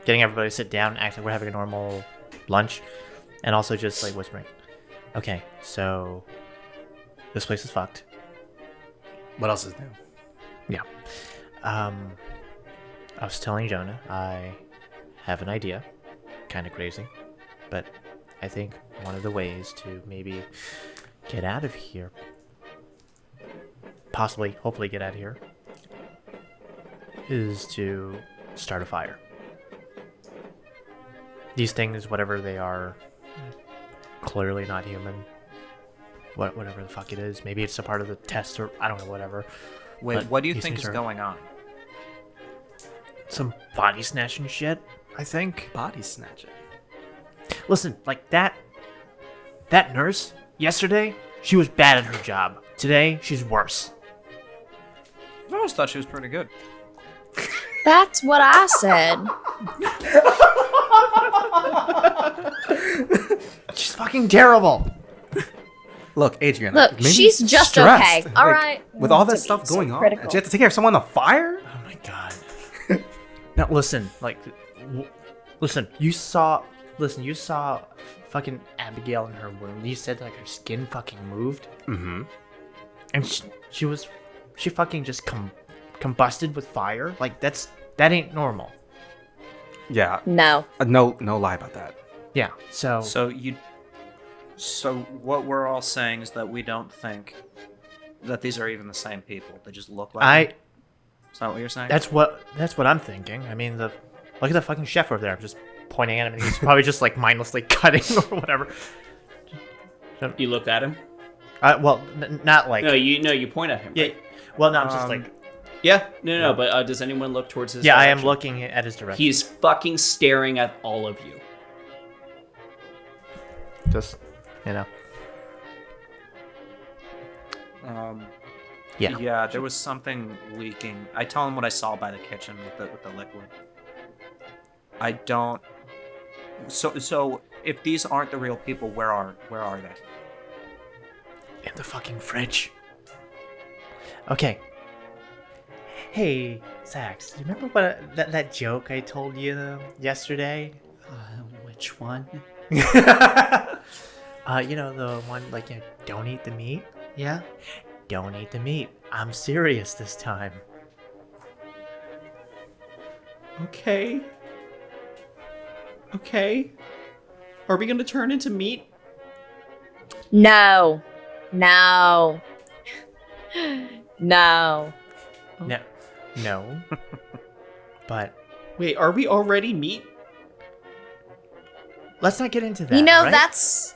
getting everybody to sit down and act like we're having a normal lunch, and also just like whispering. Okay. So this place is fucked. What else is new? Yeah. I was telling Jonah I have an idea, kind of crazy, but I think one of the ways to maybe get out of here, hopefully get out of here, is to start a fire. These things, whatever they are, clearly not human. Whatever the fuck it is. Maybe it's a part of the test, or I don't know, whatever. Wait, But what do you these think things is are going on? Some body snatching shit, I think. Body snatching. Listen, like that nurse yesterday, she was bad at her job. Today, she's worse. I always thought she was pretty good. That's what I said. She's fucking terrible. Look, Adrian. Look, maybe she's just stressed. okay. All right. With all that Don't stuff be so going on, critical. and she had to take care of someone on fire. Oh my god. Now listen, listen. You saw fucking Abigail in her wound. You said like her skin fucking moved, Mm-hmm. and she fucking just combusted with fire. Like that ain't normal. Yeah. No. No lie about that. Yeah. So So what we're all saying is that we don't think that these are even the same people. They just look like them. Is that what you're saying? that's what I'm thinking. I mean, look at the fucking chef over there. I'm just pointing at him, and he's probably just like mindlessly cutting or whatever. You look at him. Well, not like You point at him. yeah. Right? Well, no, I'm just like Yeah. No. But does anyone look towards his? yeah. I am direction? looking at his direction. He's fucking staring at all of you. Just Yeah. Yeah, there was something leaking. I tell him what I saw by the kitchen with the liquid. I don't. So if these aren't the real people, where are they? in the fucking fridge. Okay. Hey, Zax, do you remember what that joke I told you yesterday? Which one? You know the one like don't eat the meat. Yeah. Don't eat the meat. I'm serious this time. Okay. Are we gonna turn into meat? No. No. No. No. But Wait, are we already meat? let's not get into that. You know, right? that's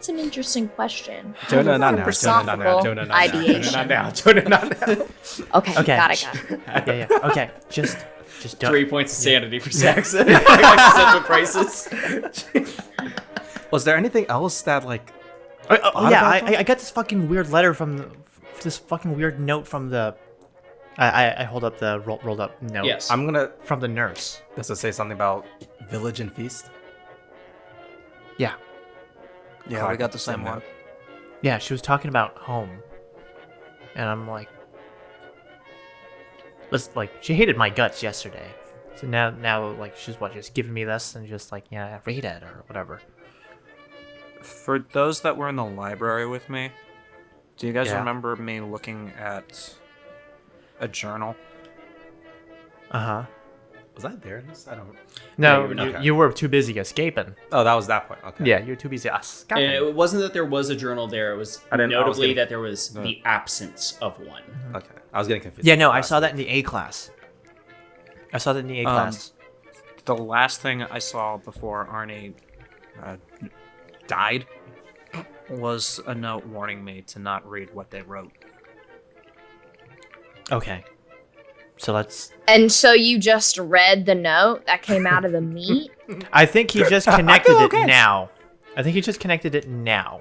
an interesting question. Jonah, not now. Philosophical Jonah, not now. ideation. Jonah, not now. Okay, Okay. got it. Yeah. Okay. Just don't. 3 points of sanity for Saxon. Existential crisis. Was there anything else that like? Oh, yeah, about them? I got this fucking weird letter this fucking weird note from the. I hold up the rolled up note. Yes. I'm gonna. From the nurse. Does it say something about village and feast? Yeah. Yeah, we got the same one. Yeah, she was talking about home. And I'm like, she hated my guts yesterday. So now like she's just giving me this and just like, yeah, read it or whatever. For those that were in the library with me, do you guys Yeah. remember me looking at a journal? Uh-huh. Was I there in this? I don't. No, you were not. you were too busy escaping. Oh, that was that point. Okay. Yeah, you were too busy escaping. And it wasn't that there was a journal there. It was I was notably getting- that there was the absence of one. Okay. I was getting confused. Yeah, no, I saw that in the A class. I saw that in the A class. The last thing I saw before Arnie died was a note warning me to not read what they wrote. Okay. So let's. And so you just read the note that came out of the meat? I think he just connected it now. I think he just connected it now.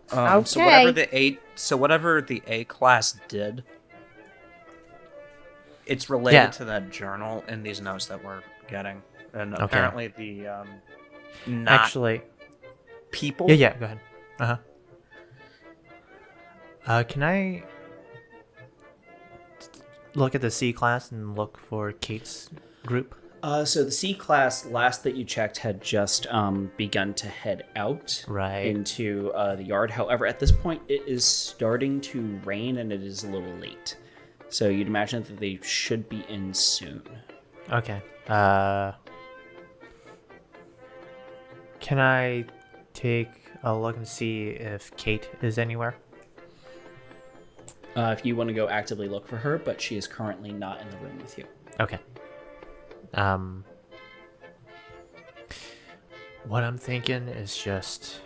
So whatever the A class did, it's related Yeah. to that journal and these notes that we're getting. And Okay. apparently the not Actually, people. yeah, go ahead. Can I look at the C class and look for Kate's group? So the C class, last that you checked, had just begun to head out Right. into the yard. However, at this point, it is starting to rain and it is a little late. So you'd imagine that they should be in soon. Okay. Can I take a look and see if Kate is anywhere? If you want to go actively look for her, but she is currently not in the room with you. Okay. What I'm thinking is just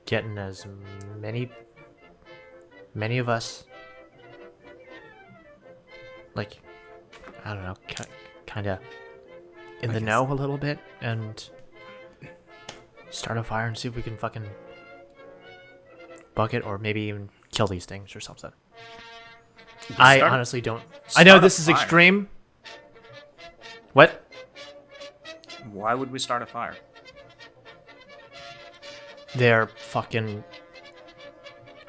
getting as many of us, like, I don't know, kind of in the know a little bit, and start a fire and see if we can fucking bucket or maybe even kill these things or something. start- Honestly don't. I know start a this is fire. extreme. What? Why would we start a fire? They're fucking.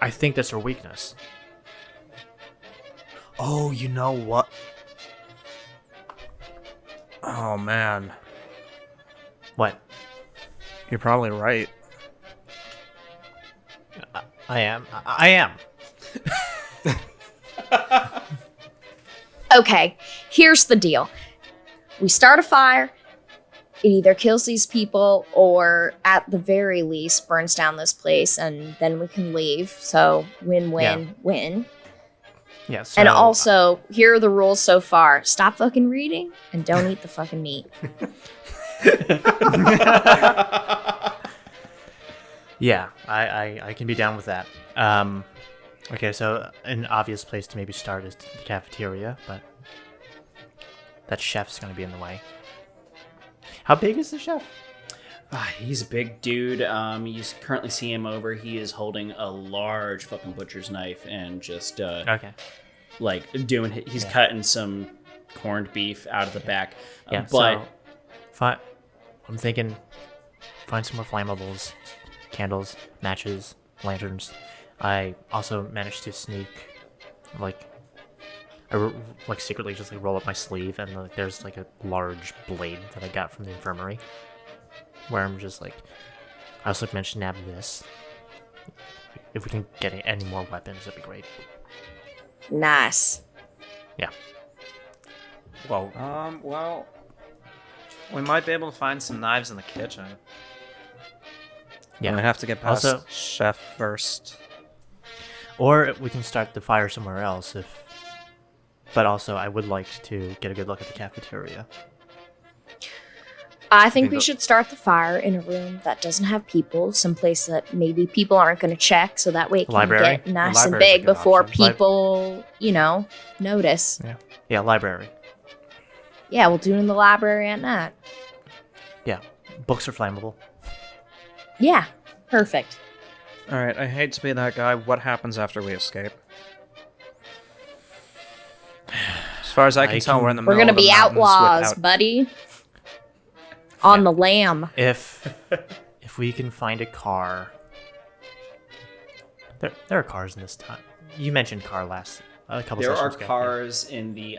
I think that's their weakness. Oh, you know what? Oh man, What? you're probably right. I am. I am. Okay, here's the deal. We start a fire. It either kills these people or, at the very least, burns down this place, and then we can leave. So, win-win-win. Yeah. So, And also, here are the rules so far. Stop fucking reading and don't eat the fucking meat. Yeah, I can be down with that. Okay, so an obvious place to maybe start is the cafeteria, but that chef's gonna be in the way. How big is the chef? He's a big dude. You currently see him over. He is holding a large fucking butcher's knife and just Okay. like doing. He's Yeah. cutting some corned beef out of the back. Yeah, But so, I'm thinking find some more flammables, candles, matches, lanterns. I also managed to sneak, secretly just roll up my sleeve, and there's like a large blade that I got from the infirmary, where I'm just like, I also mentioned nab this. If we can get any more weapons, that'd be great. Nice. Yeah. Well, we might be able to find some knives in the kitchen. Yeah. I'm gonna have to get past Also- chef first. Or we can start the fire somewhere else But also, I would like to get a good look at the cafeteria. I think we the- should start the fire in a room that doesn't have people, someplace that maybe people aren't going to check, so that way it can Library? get nice The and library's a big good before option. people, notice. Yeah, library. Yeah, we'll do it in the library at night. Yeah, books are flammable. Yeah, perfect. All right, I hate to be that guy. What happens after we escape? As far as I can tell, we're in the We're middle gonna of the be mountains outlaws, without- buddy. On the lam. If we can find a car, there are cars in this time. You mentioned car a couple. there are sessions ago. cars in the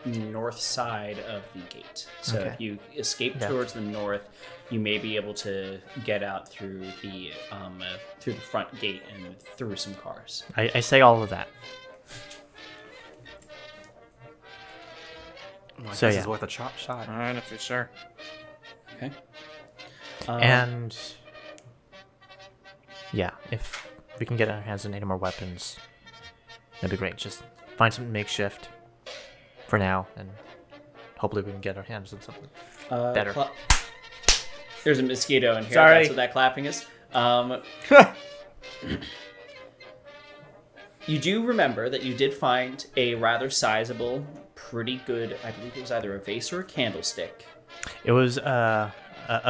north side of the gate. So Okay. if you escape Yeah. towards the north, you may be able to get out through the front gate and through some cars. I say all of that. Well, I So, guess yeah. it's worth a shot. All right, if you're sure. Okay. And yeah, if we can get our hands on any more weapons, that'd be great. Just find something makeshift for now, and hopefully we can get our hands on something better. There's a mosquito in here. Sorry. That's what that clapping is. You do remember that you did find a rather sizable, pretty good, I believe it was either a vase or a candlestick. It was a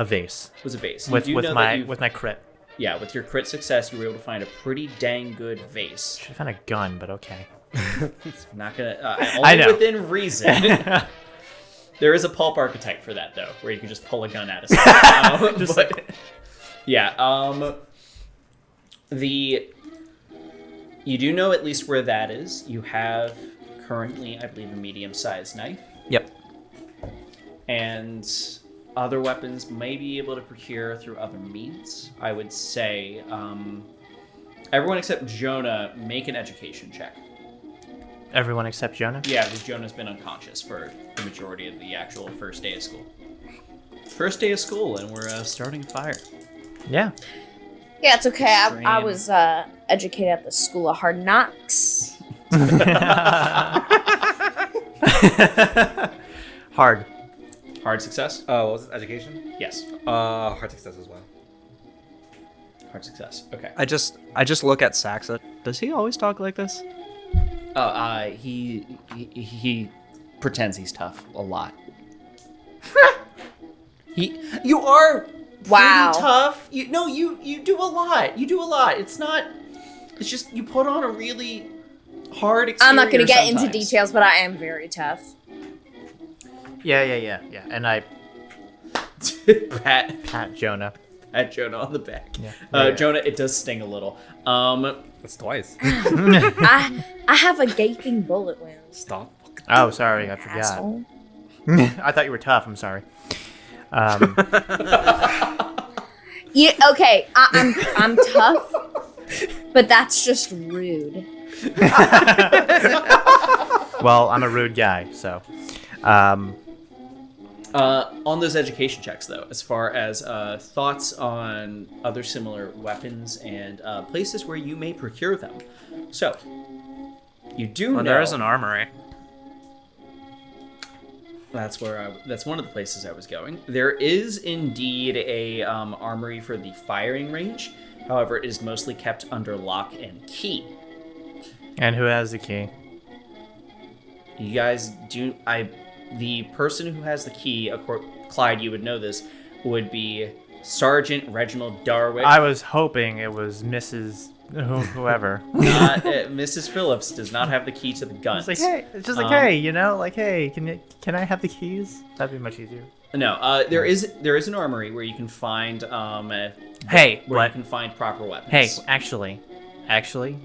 vase It was a vase. You with do know that my you've- crit. Yeah, with your crit success, you were able to find a pretty dang good vase. Should have found a gun, but okay. I'm not gonna. I Only know. within reason. There is a pulp archetype for that, though, where you can just pull a gun out of something. You do know at least where that is. You have currently, I believe, a medium-sized knife, Yep. and other weapons may be able to procure through other means. I would say everyone except Jonah make an education check. Everyone except Jonah. Yeah, because Jonah's been unconscious for the majority of the actual first day of school. First day of school, and we're starting a fire. Yeah. Yeah, it's okay. I Extreme. was educated at the School of Hard Knocks. Hard. Hard success? What was it? Education? Yes. Hard success as well. Hard success. Okay. I just look at Saxa. Does he always talk like this? He pretends he's tough a lot. You are pretty Wow. tough. You do a lot. You do a lot. It's not It's just you put on a really hard exterior. I'm not going to get into sometimes. details, but I am very tough. Yeah. And I pat Jonah. Pat Jonah on the back. Yeah. Jonah, it does sting a little. That's twice. I have a gaping bullet wound. Stop. Oh, sorry, I forgot. Asshole. I thought you were tough. I'm sorry. Yeah, okay, I'm tough, but that's just rude. Well, I'm a rude guy, so. On those education checks, though, as far as thoughts on other similar weapons and places where you may procure them. So, you do know... There is an armory. That's one of the places I was going. There is indeed a armory for the firing range. However, it is mostly kept under lock and key. And who has the key? You guys do... The person who has the key, Clyde, you would know this, would be Sergeant Reginald Darwick. I was hoping it was Mrs. Whoever. Not, Mrs. Phillips does not have the key to the guns. It's like, hey, you know, like, hey, can I have the keys? That'd be much easier. No, there is an armory where you can find Hey, where what? you can find proper weapons. Hey, actually,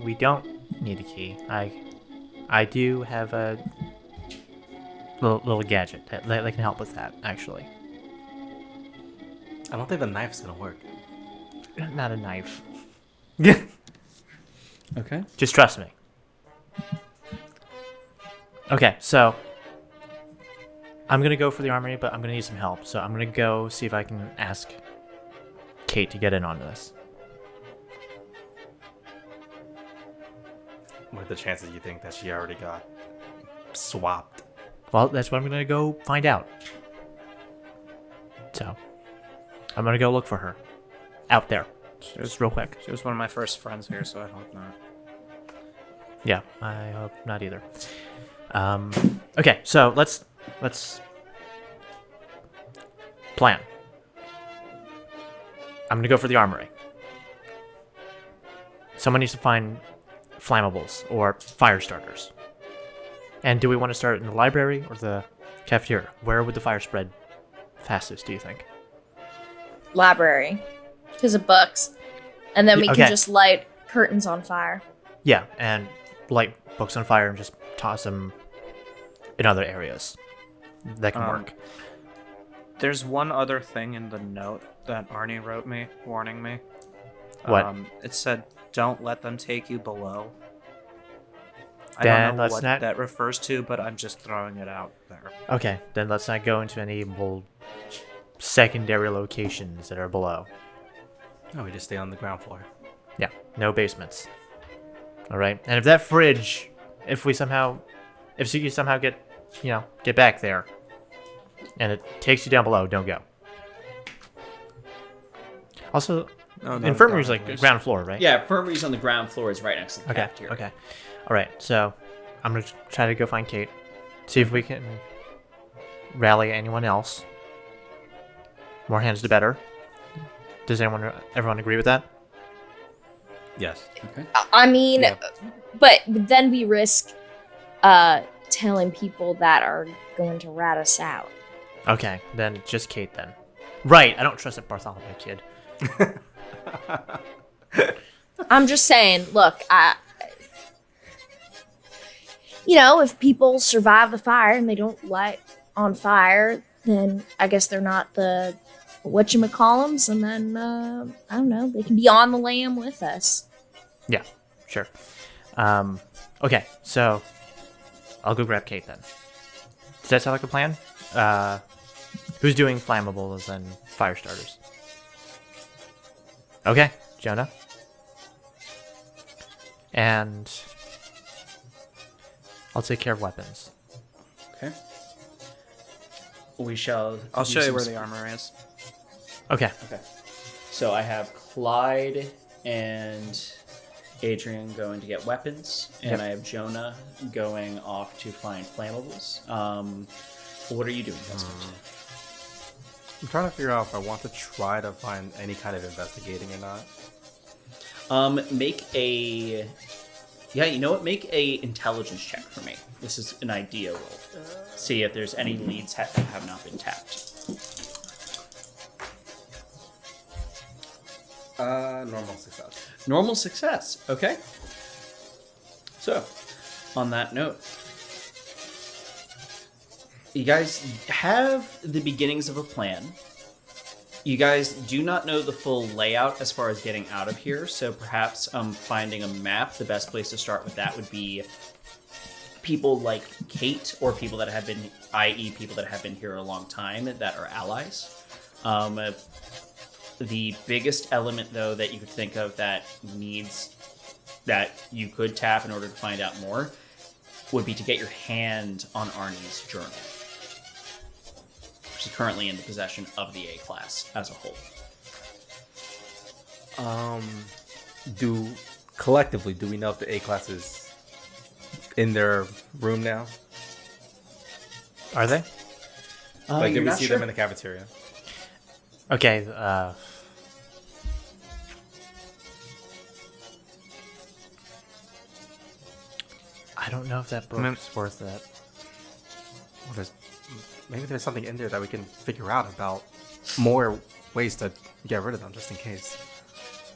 we don't need a key. I do have a little gadget that can help with that. Actually, I don't think the knife's gonna work. not a knife. Okay. Just trust me. Okay, so I'm gonna go for the armory, but I'm gonna need some help. So I'm gonna go see if I can ask Kate to get in on this. What are the chances you think that she already got swapped? Well, that's what I'm gonna go find out. So I'm gonna go look for her out there. Just real quick. She was one of my first friends here, so I hope not. Yeah, I hope not either. Okay, so let's plan. I'm gonna go for the armory. Someone needs to find flammables or fire starters. And do we want to start in the library or the cafeteria? Where would the fire spread fastest, do you think? Library. Because of books. And then we Okay. can just light curtains on fire. Yeah, and light books on fire and just toss them in other areas. That can work. There's one other thing in the note that Arnie wrote me, warning me. What? It said, "Don't let them take you below." I Then don't know let's what not- that refers to, but I'm just throwing it out there. Okay, then let's not go into any secondary locations that are below. No, we just stay on the ground floor. Yeah, no basements. All right, and if that fridge, if you somehow get back there, and it takes you down below, don't go. Also, infirmary's like ground floor, right? Yeah, infirmary's on the ground floor is right next to the Okay. cafeteria. Okay. All right. So I'm gonna try to go find Kate, see if we can rally anyone else. More hands the better. Does everyone agree with that? Yes. Okay. I mean, Yeah. but then we risk telling people that are going to rat us out. Okay. Then just Kate then. Right. I don't trust that Bartholomew kid. I'm just saying, look, if people survive the fire and they don't light on fire, then I guess they're not the whatchamacallums, and then, I don't know, they can be on the lam with us. Yeah. Sure. Okay. So I'll go grab Kate then. Does that sound like a plan? Who's doing flammables and fire starters? Okay, Jonah. And I'll take care of weapons. Okay. We shall. I'll do show you some where the armor is. Okay. Okay. So I have Clyde and Adrian going to get weapons, and Yep. I have Jonah going off to find flammables. What are you doing, Desmond? I'm trying to figure out if I want to try to find any kind of investigating or not. Make a... Yeah, you know what? Make a intelligence check for me. This is an idea roll. See if there's any leads that have not been tapped. Normal success. Normal success. Okay. So, on that note, you guys have the beginnings of a plan. You guys do not know the full layout as far as getting out of here, so perhaps finding a map, the best place to start with that would be people like Kate, or people that have been, i.e. people that have been here a long time that are allies. The biggest element, though, that you could think of that you could tap in order to find out more would be to get your hand on Arnie's journal, which is currently in the possession of the A class as a whole. Do we know if the A class is in their room now? Are they? Like, did you're we not see sure? them in the cafeteria? Okay. I don't know if that book's worth it. Well, maybe there's something in there that we can figure out about more ways to get rid of them, just in case.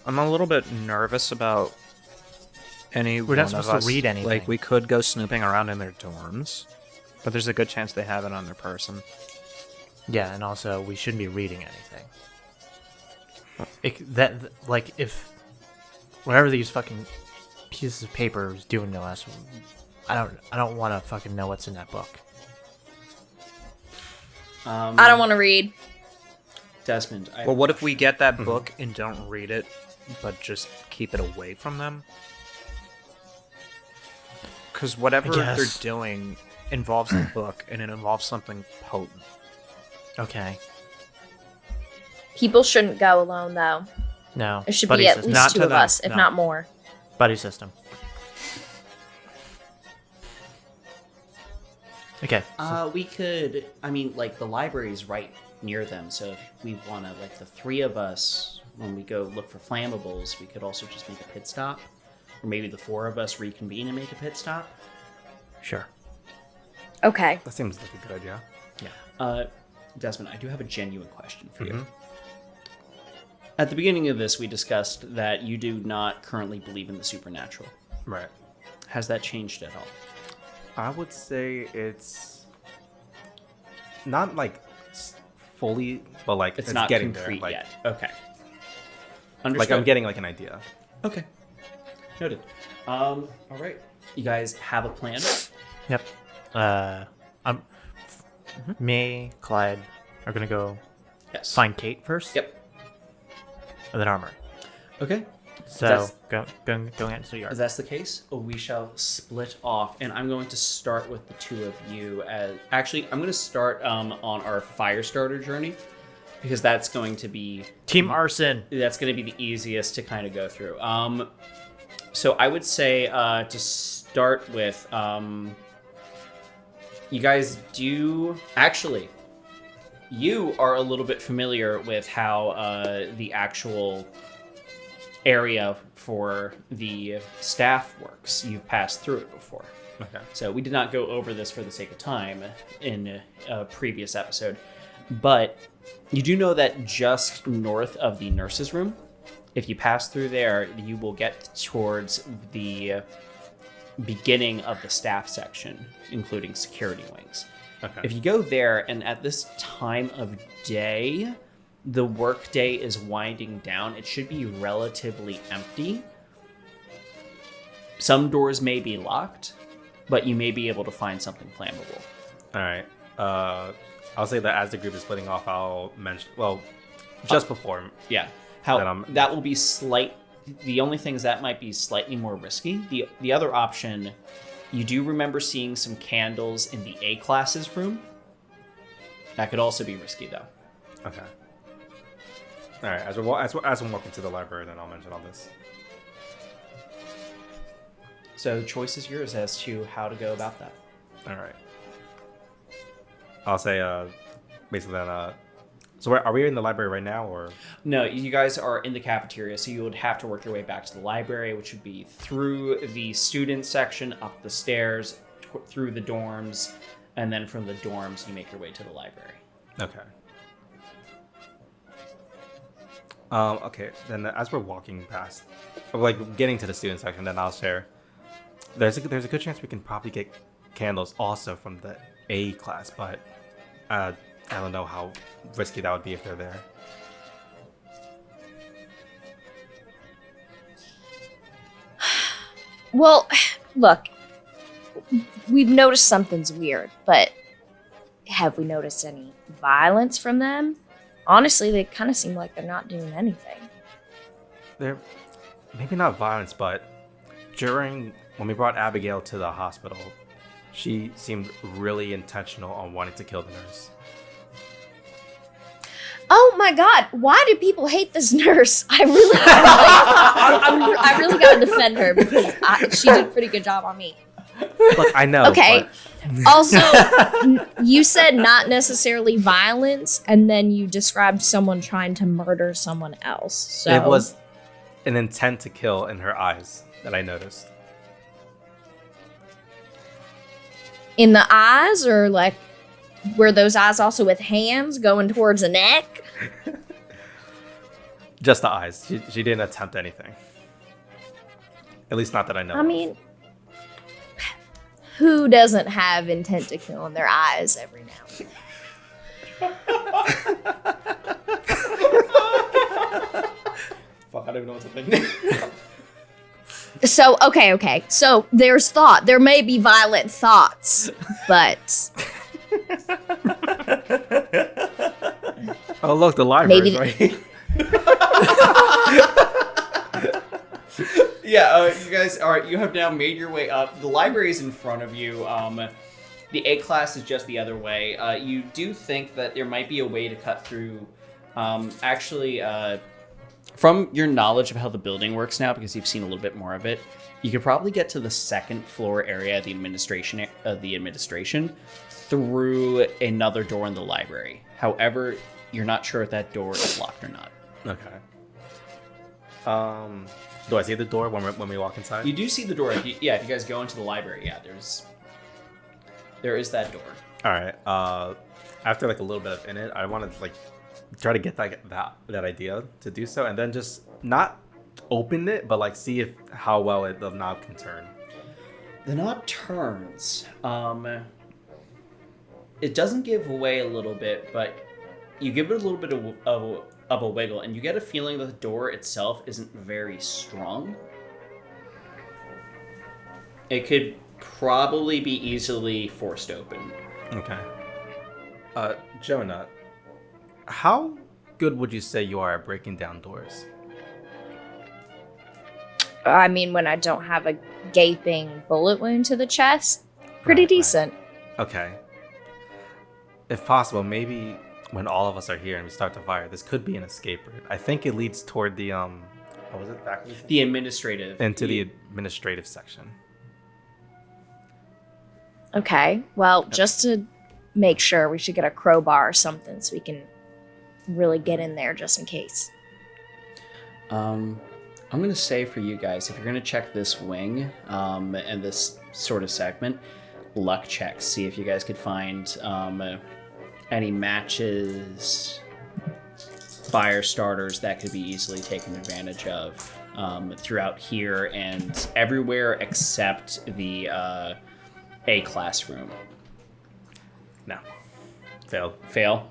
I'm a little bit nervous about any We're not one of supposed to us. read anything. Like, we could go snooping around in their dorms, but there's a good chance they have it on their person. Yeah, and also we shouldn't be reading anything. If whatever these fucking pieces of paper is doing to us, I don't want to fucking know what's in that book. I don't want to read. Desmond. Well, what if we get that book and don't read it, but just keep it away from them? Because whatever I they're guess. doing involves the book, and it involves something potent. Okay. People shouldn't go alone, though. No. There should buddy be at system. least Not two to of them. us, if No. not more. Buddy system. Okay. We could, the library's right near them, so if we want to, the three of us, when we go look for flammables, we could also just make a pit stop. Or maybe the four of us reconvene and make a pit stop. Sure. Okay. That seems like a good idea. Desmond, I do have a genuine question for you. At the beginning of this, we discussed that you do not currently believe in the supernatural. Right. Has that changed at all? I would say it's not fully, but It's not getting concrete there. yet. Okay. Like Understood. I'm getting an idea. Okay. Noted. All right. You guys have a plan? Yep. Me, Clyde are gonna go Yes. find Kate first. Yep. And then Armory. Okay. So going out into the If yard. that's the case, we shall split off, and I'm going to start with the two of you. Actually, I'm going to start on our fire starter journey, because that's going to be Team Arson. the easiest to kind of go through. So I would say to start with, you guys do actually. You are a little bit familiar with how the actual area for the staff works. You've passed through it before. Okay. So we did not go over this for the sake of time in a previous episode. But you do know that just north of the nurse's room, if you pass through there, you will get towards the beginning of the staff section, including security wings. Okay. If you go there, and at this time of day, the workday is winding down, it should be relatively empty. Some doors may be locked, but you may be able to find something flammable. All right. I'll say that as the group is splitting off, I'll mention. Well, just before. Yeah. Then That will be slight. The only things that might be slightly more risky. The other option, you do remember seeing some candles in the A class's room. That could also be risky, though. Okay. All right. As I'm walking to the library, then I'll mention all this. So the choice is yours as to how to go about that. All right. I'll say basically that So are we in the library right now, or? No, you guys are in the cafeteria, so you would have to work your way back to the library, which would be through the student section, up the stairs, through the dorms, and then from the dorms, you make your way to the library. Okay. Okay, then as we're walking past, like getting to the student section, then I'll share. There's a good chance we can probably get candles also from the A class, but I don't know how risky that would be if they're there. Well, look, we've noticed something's weird, but have we noticed any violence from them? Honestly, they kind of seem like they're not doing anything. They're maybe not violence, but when we brought Abigail to the hospital, she seemed really intentional on wanting to kill the nurse. Oh my God! Why do people hate this nurse? I really gotta defend her because she did a pretty good job on me. Look, I know. Okay. But... Also, you said not necessarily violence, and then you described someone trying to murder someone else. So it was an intent to kill in her eyes that I noticed. in the eyes, or like were those eyes also with hands going towards the neck? Just the eyes. She didn't attempt anything. At least not that I know. I mean, who doesn't have intent to kill in their eyes every now and then? Fuck, I don't even know what to think. So, okay. So there's thought. There may be violent thoughts, but Oh, look, the library. Maybe- Right? Yeah, you guys are. You have now made your way up. The library is in front of you. The A class is just the other way. You do think that there might be a way to cut through. From your knowledge of how the building works now, because you've seen a little bit more of it, you could probably get to the second floor area of the administration through another door in the library. However, you're not sure if that door is locked or not. Okay. Do I see the door when we walk inside? You do see the door. If you guys go into the library, there is that door. All right. After like a little bit of in it, I want to like try to get that idea to do so, and then just not open it, but like see how well the knob can turn. The knob turns. It doesn't give away a little bit, but you give it a little bit of a wiggle, and you get a feeling that the door itself isn't very strong. It could probably be easily forced open. Okay. Jonah, how good would you say you are at breaking down doors? I mean, when I don't have a gaping bullet wound to the chest, pretty Right. decent. Okay. If possible, maybe when all of us are here and we start to fire, this could be an escape route. I think it leads toward the what was it? Faculty section? The administrative. Into the administrative section. Okay, well, just to make sure, we should get a crowbar or something so we can really get in there just in case. I'm going to say for you guys, if you're going to check this wing and this sort of segment, luck checks. See if you guys could find any matches, fire starters that could be easily taken advantage of throughout here and everywhere except the A classroom. No. Failed. Fail.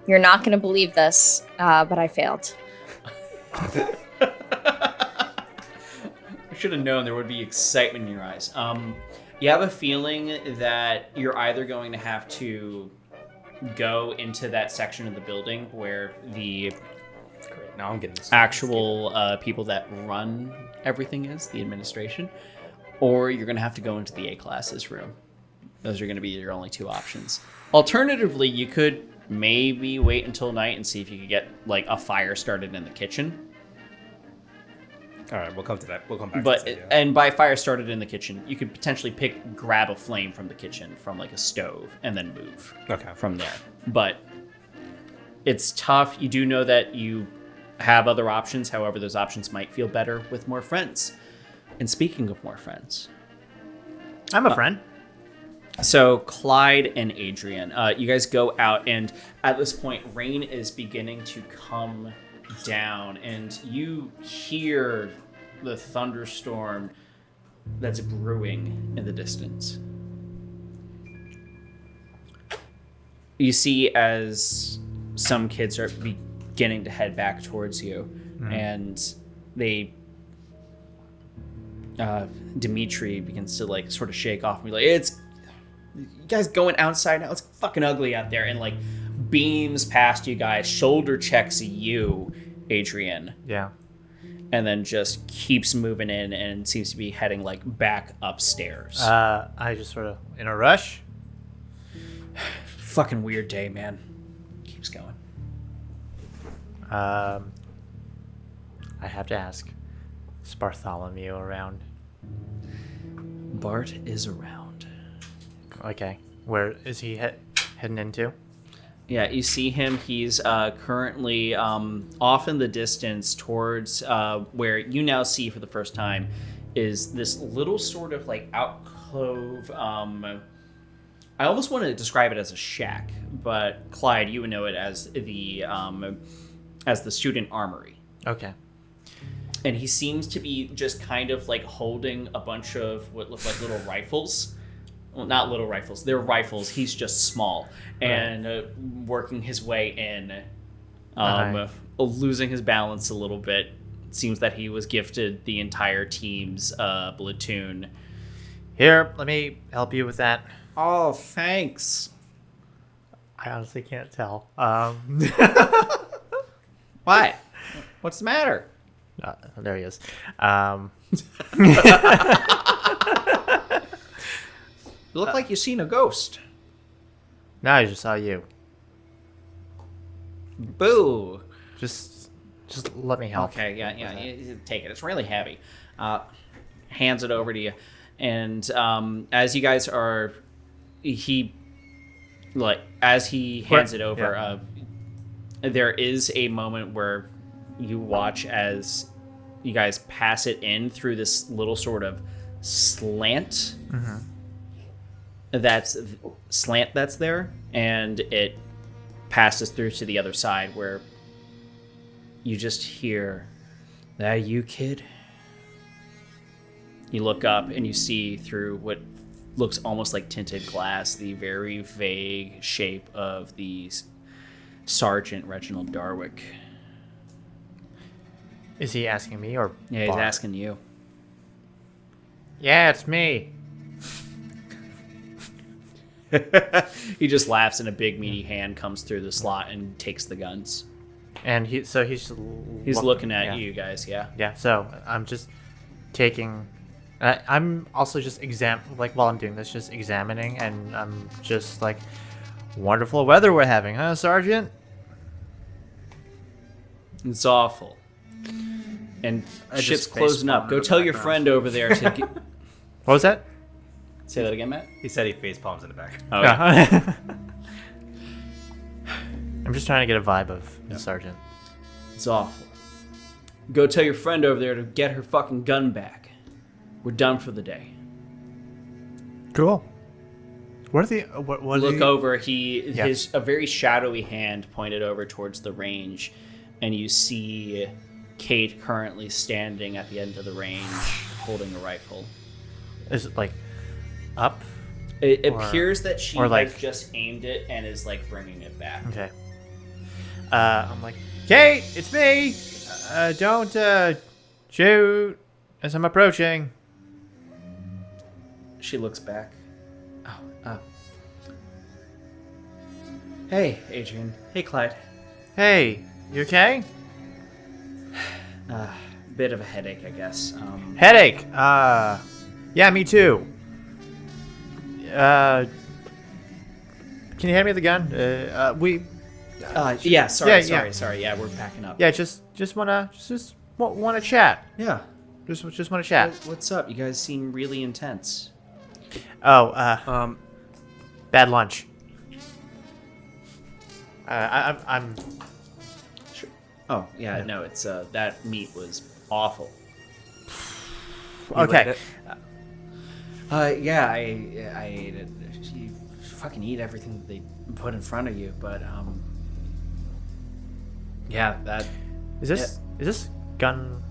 You're not going to believe this, but I failed. I should have known there would be excitement in your eyes. You have a feeling that you're either going to have to go into that section of the building where the Great. Now I'm getting this actual people that run everything is, the administration, or you're going to have to go into the A classes room. Those are going to be your only two options. Alternatively, you could maybe wait until night and see if you could get like a fire started in the kitchen. All right, we'll come to that. We'll come back to But this idea. and by fire started in the kitchen, you could potentially grab a flame from the kitchen from like a stove and then move Okay. from there. But it's tough. You do know that you have other options. However, those options might feel better with more friends. And speaking of more friends, I'm a friend. so Clyde and Adrian, you guys go out, and at this point, rain is beginning to come down, and you hear the thunderstorm that's brewing in the distance. You see as some kids are beginning to head back towards you, and they Dimitri begins to like sort of shake off and be like, it's you guys going outside now, it's fucking ugly out there, and like beams past you guys, shoulder checks you, Adrian, Yeah. and then just keeps moving in and seems to be heading like back upstairs. I just sort of in a rush. Fucking weird day, man. Keeps going. I have to ask, is Bartholomew around? Bart is around. Okay. Where is he heading into? Yeah, you see him. He's currently off in the distance towards where you now see for the first time is this little sort of like alcove. I almost want to describe it as a shack, but Clyde, you would know it as the student armory. Okay. And he seems to be just kind of like holding a bunch of what look like little rifles. Well, not little rifles. They're rifles. He's just small and working his way in, losing his balance a little bit. It seems that he was gifted the entire team's platoon. Here, let me help you with that. Oh, thanks. I honestly can't tell. What? What's the matter? There he is. You look like you've seen a ghost. No, I just saw you. Boo. Just let me help. Okay, yeah, you take it. It's really heavy. Hands it over to you, and as you guys are, as he hands it over, there is a moment where you watch as you guys pass it in through this little sort of slant. Mm-hmm. That's there, and it passes through to the other side where you just hear, "That you, kid?" You look up and you see through what looks almost like tinted glass the very vague shape of the Sergeant Reginald Darwick. Is he asking me or Yeah, he's Bart? asking you. Yeah, it's me. He just laughs, and a big meaty hand comes through the slot and takes the guns. And he's Looking at you guys, yeah. Yeah, so I'm just taking. I'm also just while I'm doing this, just examining, and I'm just like, wonderful weather we're having, huh, Sergeant? It's awful. And I ship's just closing up. face-palmed Go in the tell your background. friend over there to get... What was that? Say that again, Matt? He said he face palms in the back. Oh, Yeah. I'm just trying to get a vibe of the Sergeant. it's awful. Go tell your friend over there to get her fucking gun back. We're done for the day. Cool. What are the what Look over. His a very shadowy hand pointed over towards the range, and you see Kate currently standing at the end of the range, holding a rifle. Is it like up? It Or- appears that she or like- has just aimed it and is like bringing it back. Okay. I'm like, Kate, it's me. Don't shoot as I'm approaching. She looks back. Hey, Adrian. Hey, Clyde. Hey, you okay? Bit of a headache, I guess. Headache. Yeah, me too. Can you hand me the gun? Yeah, sorry. Yeah. Yeah, we're packing up. Yeah, just wanna chat. Yeah. Just wanna chat. What's up? You guys seem really intense. Oh, bad lunch. I'm Sure. Oh yeah, no, it's that meat was awful. okay. Yeah, I ate it. You fucking eat everything that they put in front of you, but yeah, that. Is this gun?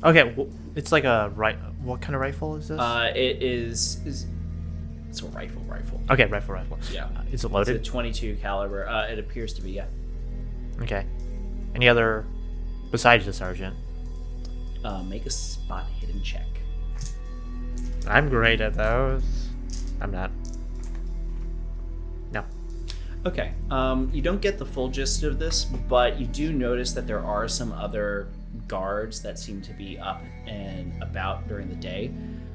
Okay, well, it's like a right. What kind of rifle is this? It is it's a rifle. Okay, rifle. Yeah, Is it it's loaded? a 22 caliber. It appears to be, yeah. Okay. Any other besides the sergeant? Make a spot hidden check. I'm great at those. I'm not. No. Okay. You don't get the full gist of this, but you do notice that there are some other guards that seem to be up and about during the day.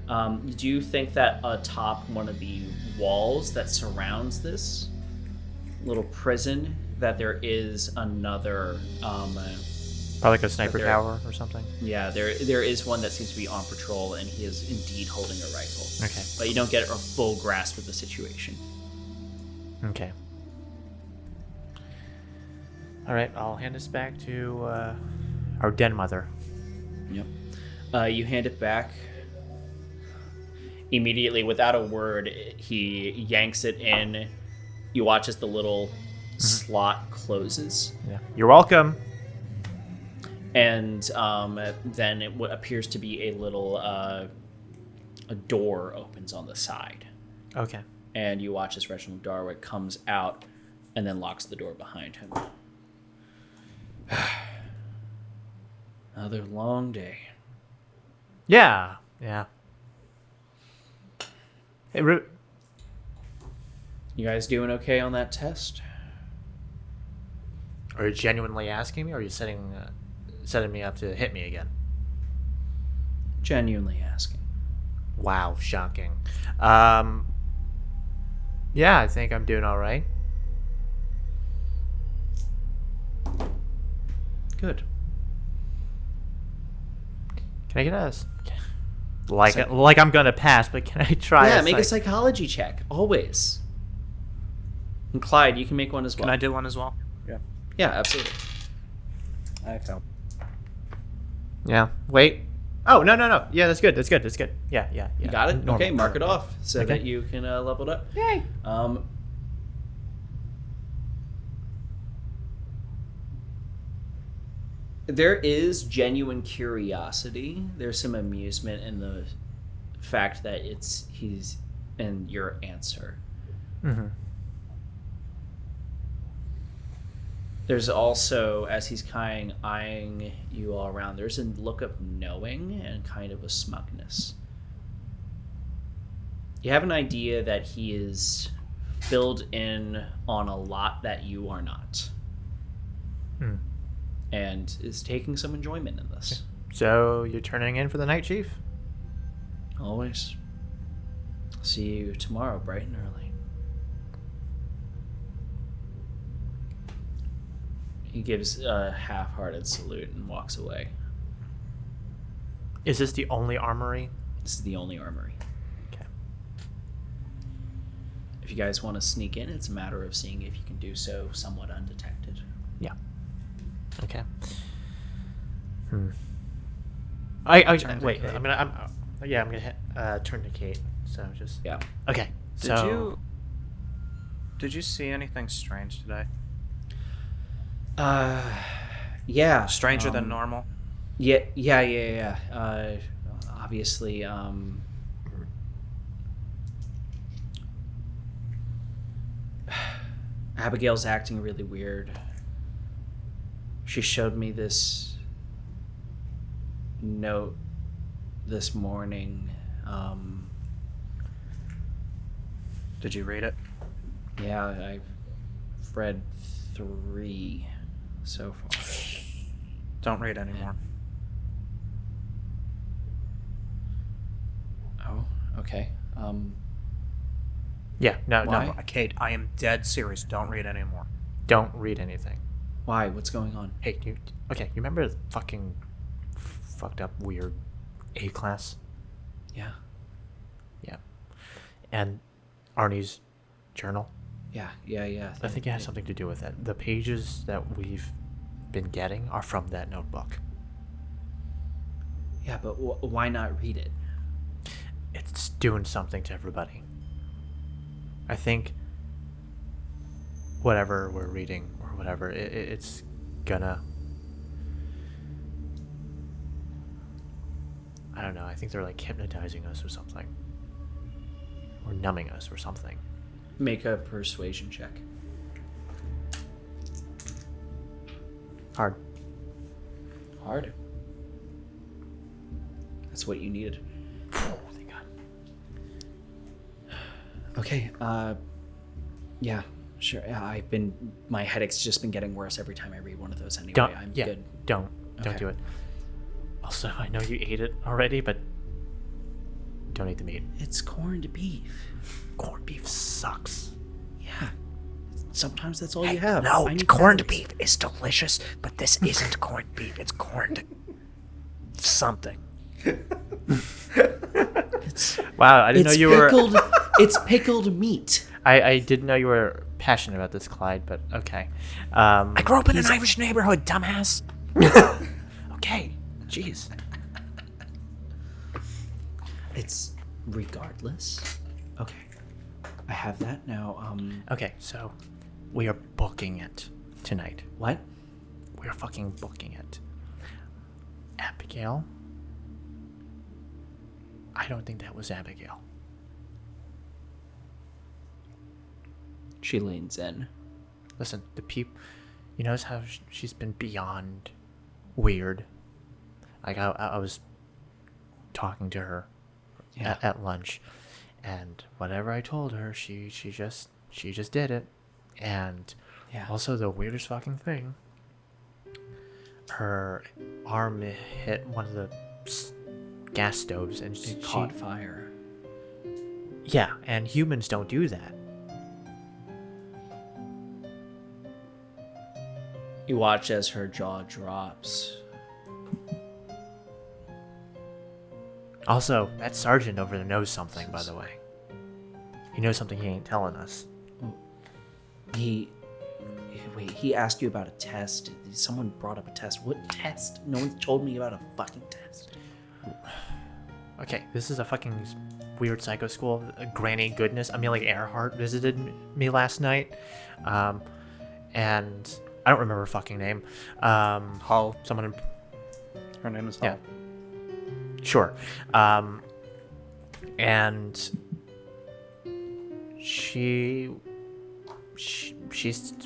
You do think that atop one of the walls that surrounds this little prison, that there is another. Probably like a sniper there- tower or something. Yeah, there is one that seems to be on patrol, and he is indeed holding a rifle. Okay. But you don't get a full grasp of the situation. Okay. All right, I'll hand this back to our den mother. Yep. You hand it back. Immediately, without a word, he yanks it in. You watch as the little slot closes. Yeah. You're welcome. And then what appears to be a little a door opens on the side. Okay. And you watch as Reginald Darwick comes out and then locks the door behind him. Another long day. Yeah. Hey, You guys doing okay on that test? are you genuinely asking me, or are you setting me up to hit me again? Genuinely asking. Wow, shocking. Yeah, I think I'm doing all right. Good. Can I get a like I'm gonna pass, but can I try? Yeah, make a psychology check. Always. And Clyde, you can make one as well. Can I do one as well? Yeah, absolutely. I failed. Yeah. Wait. Oh no. Yeah, that's good. Yeah. You got it? Normal. Okay, mark it off so Okay. that you can level it up. Yay. There is genuine curiosity. There's some amusement in the fact that he's in your answer. Mm-hmm. There's also, as he's kind of eyeing you all around, there's a look of knowing and kind of a smugness. You have an idea that he is filled in on a lot that you are not. Hmm. And is taking some enjoyment in this. So you're turning in for the night, Chief? Always. See you tomorrow, bright and early. He gives a half-hearted salute and walks away. Is this the only armory? This is the only armory. Okay. If you guys want to sneak in, it's a matter of seeing if you can do so somewhat undetected. Yeah. Okay. I Turn to wait. Kate. I'm gonna hit, turn to Kate. So just Yeah. okay. So Did you see anything strange today? Yeah. Stranger than normal? Yeah. Obviously, Abigail's acting really weird. She showed me this note this morning. Did you read it? Yeah, I've read 3 so far. Don't read anymore. Oh, okay. yeah. No. Why? No. Kate, I am dead serious. Don't read anymore. Don't read anything. Why? What's going on? Hey, you remember the fucking fucked up weird A class? Yeah. Yeah. And Arnie's journal? Yeah. I think it has something to do with it. The pages that we've been getting are from that notebook. Yeah, but why not read it? It's doing something to everybody. I think whatever we're reading or whatever, it's gonna... I don't know, I think they're like hypnotizing us or something. Or numbing us or something. Make a persuasion check. Hard. That's what you needed. Oh, thank God. Okay, yeah, sure. Yeah, my headache's just been getting worse every time I read one of those anyway. I'm good. Don't Okay. do it. Also, I know you ate it already, but don't eat the meat. It's corned beef. Corned beef sucks. Yeah. Sometimes that's all you have. No, I need corned calories. beef is delicious, but this isn't corned beef. It's corned something. Wow, I didn't know you pickled, were... It's pickled meat. I didn't know you were passionate about this, Clyde, but okay. I grew up in an Irish neighborhood, dumbass. Okay, jeez. It's regardless. Okay. I have that now. Okay, so we are booking it tonight. What? We are fucking booking it. Abigail? I don't think that was Abigail. She leans in. Listen, you notice how she's been beyond weird. Like I was talking to her at lunch, and whatever I told her, she just did it. And also the weirdest fucking thing, her arm hit one of the gas stoves and It caught fire. Yeah, and humans don't do that. You watch as her jaw drops. Also, that sergeant over there knows something, by the way. He knows something he ain't telling us. He asked you about a test. Someone brought up a test. What test? No one told me about a fucking test. Okay, this is a fucking weird psycho school. Granny Goodness, Amelia Earhart visited me last night. And I don't remember her fucking name. Hull. Someone... Her name is Hull. Yeah. Sure. And she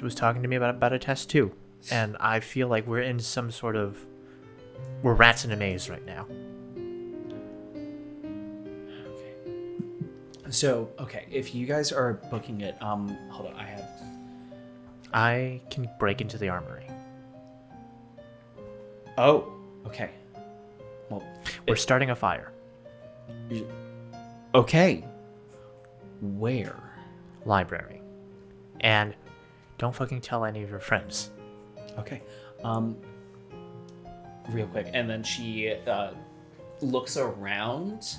was talking to me about a test too. And I feel like we're in some sort of... We're rats in a maze right now. So, okay, if you guys are booking it, hold on, I can break into the armory. Oh, okay. Well, We're starting a fire. okay. Where? Library. And don't fucking tell any of your friends. Okay. Real quick, and then she looks around,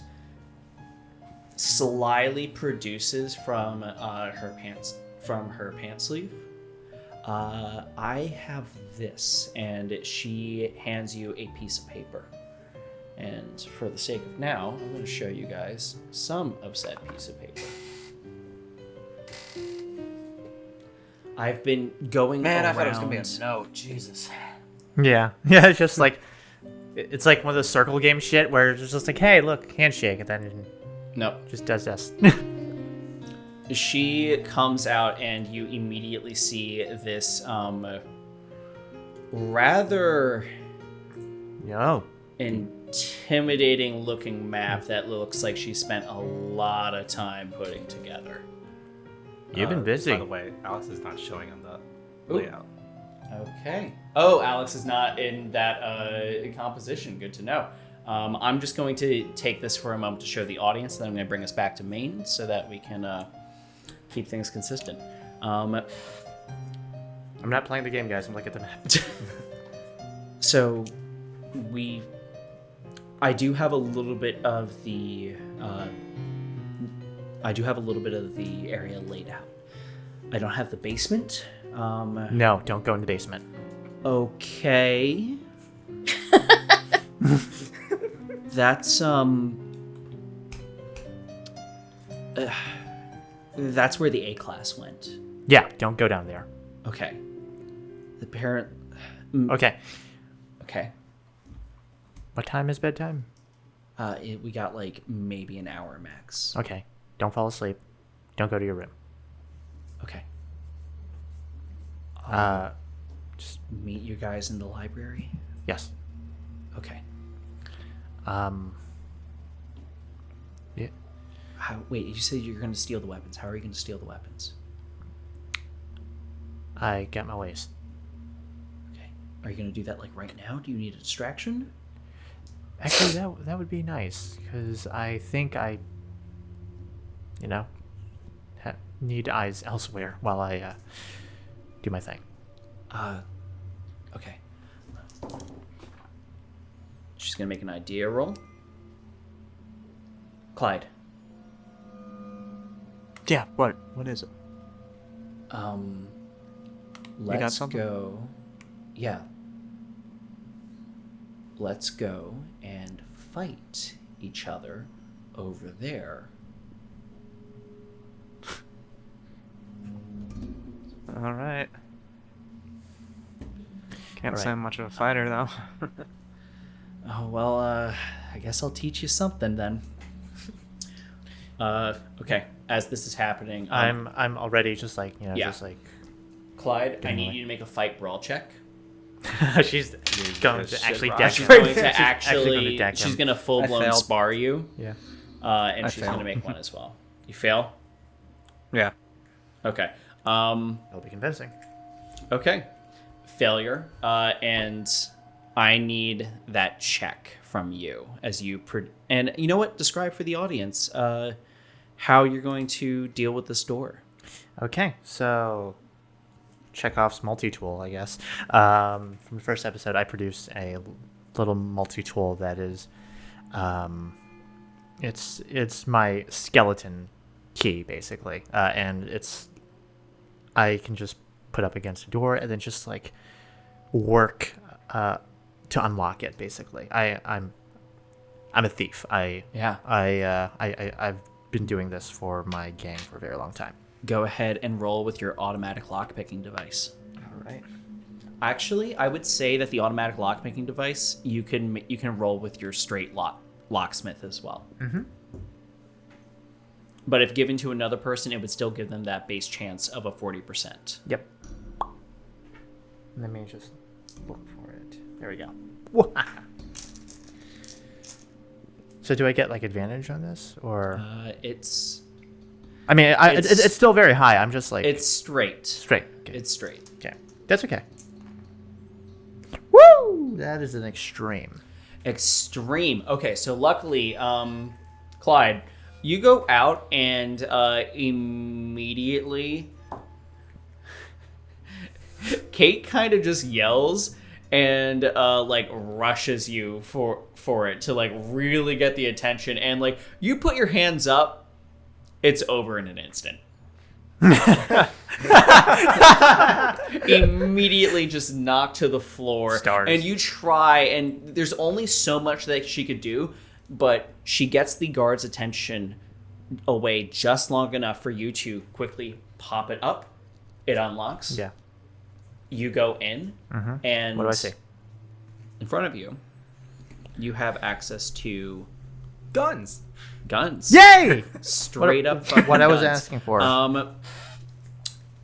slyly produces from her pants sleeve. I have this, and she hands you a piece of paper. And for the sake of now, I'm going to show you guys some of said piece of paper. I've been going Man, around... I thought it was gonna be a note. Jesus. Yeah. Yeah, it's just like... It's like one of those circle game shit where it's just like, hey, look, handshake, and then No. just does this. She comes out, and you immediately see this rather Yo. intimidating looking map that looks like she spent a lot of time putting together. You've been busy. By the way, Alex is not showing on the Ooh. layout. Okay. Oh, Alex is not in that composition. Good to know. I'm just going to take this for a moment to show the audience, then I'm going to bring us back to main so that we can keep things consistent. I'm not playing the game, guys. I'm looking at the map. So, I do have a little bit of the area laid out. I don't have the basement. No, don't go in the basement. Okay. That's that's where the A class went. Yeah, don't go down there. Okay. The parent. Okay. Okay. What time is bedtime? We got like maybe an hour max. Okay. Don't fall asleep. Don't go to your room. Okay. Just Meet you guys in the library. yes. Okay. Yeah. Wait, you said you're going to steal the weapons. How are you going to steal the weapons? I get my ways. Okay. Are you going to do that like right now? Do you need a distraction? Actually, that would be nice because I think I, need eyes elsewhere while I do my thing. Okay. She's going to make an idea roll. Clyde. Yeah. What is it? Let's got something? go. Yeah. Let's go and fight each other over there. All right. Can't All say right. I'm much of a fighter though. Oh, well, I guess I'll teach you something then. Okay. As this is happening, I'm already just like Yeah. just like Clyde, I Getting need away. you to make a fight brawl check. she's going to actually rock. deck. She's him. going to She's actually, gonna deck she's him. going to full blown failed. spar you, Yeah. and I she's going to failed. make one as well. You fail? Yeah. Okay. It'll be convincing. Okay. Failure. And I need that check from you as you and you know what? Describe for the audience how you're going to deal with this door. Okay, so Chekhov's multi-tool, I guess. From the first episode, I produced a little multi-tool that is, it's my skeleton key basically, and I can just put up against a door and then just like work to unlock it. Basically, I'm a thief. I've been doing this for my gang for a very long time. Go ahead and roll with your automatic lockpicking device. All right. Actually, I would say that the automatic lockpicking device you can roll with your straight locksmith as well. Mm-hmm. But if given to another person, it would still give them that base chance of a 40%. Yep. Let me just look for it. There we go. So do I get like advantage on this, or? It's I mean, it's still very high. I'm just like it's straight. straight. Okay. It's straight. Okay. That's okay. Woo! That is an extreme. Extreme. Okay, so luckily, Clyde, you go out and immediately Kate kind of just yells and like rushes you for it to like really get the attention, and like you put your hands up, it's over in an instant. Immediately just knocked to the floor. Stars. And you try, and there's only so much that she could do, but she gets the guard's attention away just long enough for you to quickly pop it up. It unlocks. Yeah. You go in, and What do I see? in front of you, you have access to Guns. guns. Yay! Straight up. What fucking I was guns. asking for.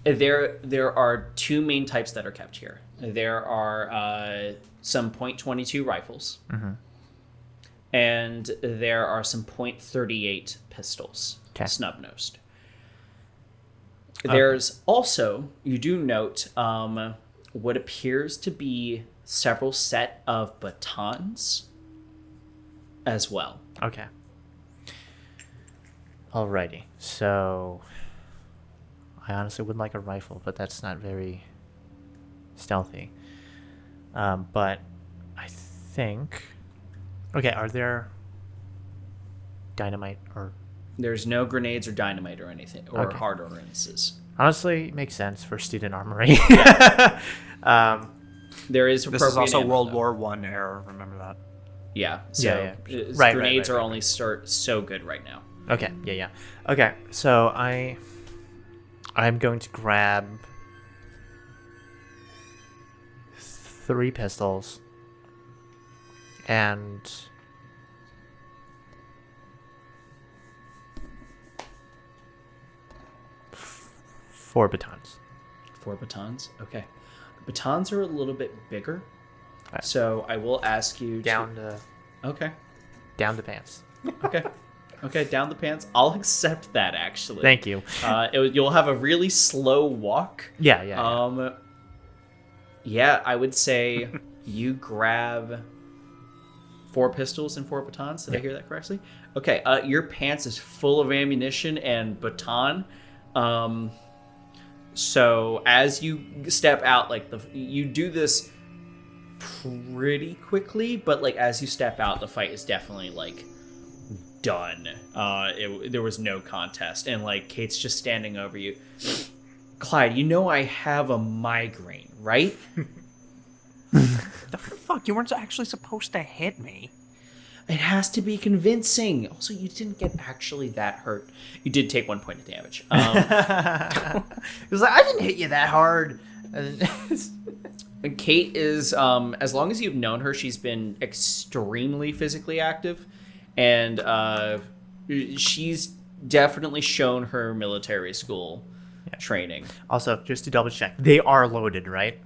There are two main types that are kept here. There are some .22 rifles, and there are some .38 pistols, Okay. snub-nosed. There's also, you do note, what appears to be several set of batons as well. Okay. Alrighty. So, I honestly would like a rifle, but that's not very stealthy. But I think. Okay, are there dynamite or? There's no grenades or dynamite or anything, or Okay. hard ordinances. Honestly, it makes sense for student armory. There is This is appropriate also ammo, World though. War One era. Remember that. Yeah. So Yeah. grenades Right, are right. only so good right now. Okay, yeah. Okay, so I'm going to grab 3 pistols and 4 batons. 4 batons. Okay. Batons are a little bit bigger. Alright. So I will ask you Down to... to Okay. pants. Okay. Okay, down the pants. I'll accept that, actually. Thank you. You'll have a really slow walk. Yeah. Yeah, I would say you grab 4 pistols and 4 batons. Did I hear that correctly? Okay, your pants is full of ammunition and baton. So as you step out, like you do this pretty quickly, but like as you step out, the fight is definitely like done. There was no contest, and like Kate's just standing over you. Clyde, you know I have a migraine, right? The fuck? You weren't actually supposed to hit me. It has to be convincing. Also, you didn't get actually that hurt. You did take 1 point of damage. It was like, I didn't hit you that hard. And Kate is, as long as you've known her, she's been extremely physically active, and she's definitely shown her military school training. Also, just to double check, they are loaded, right?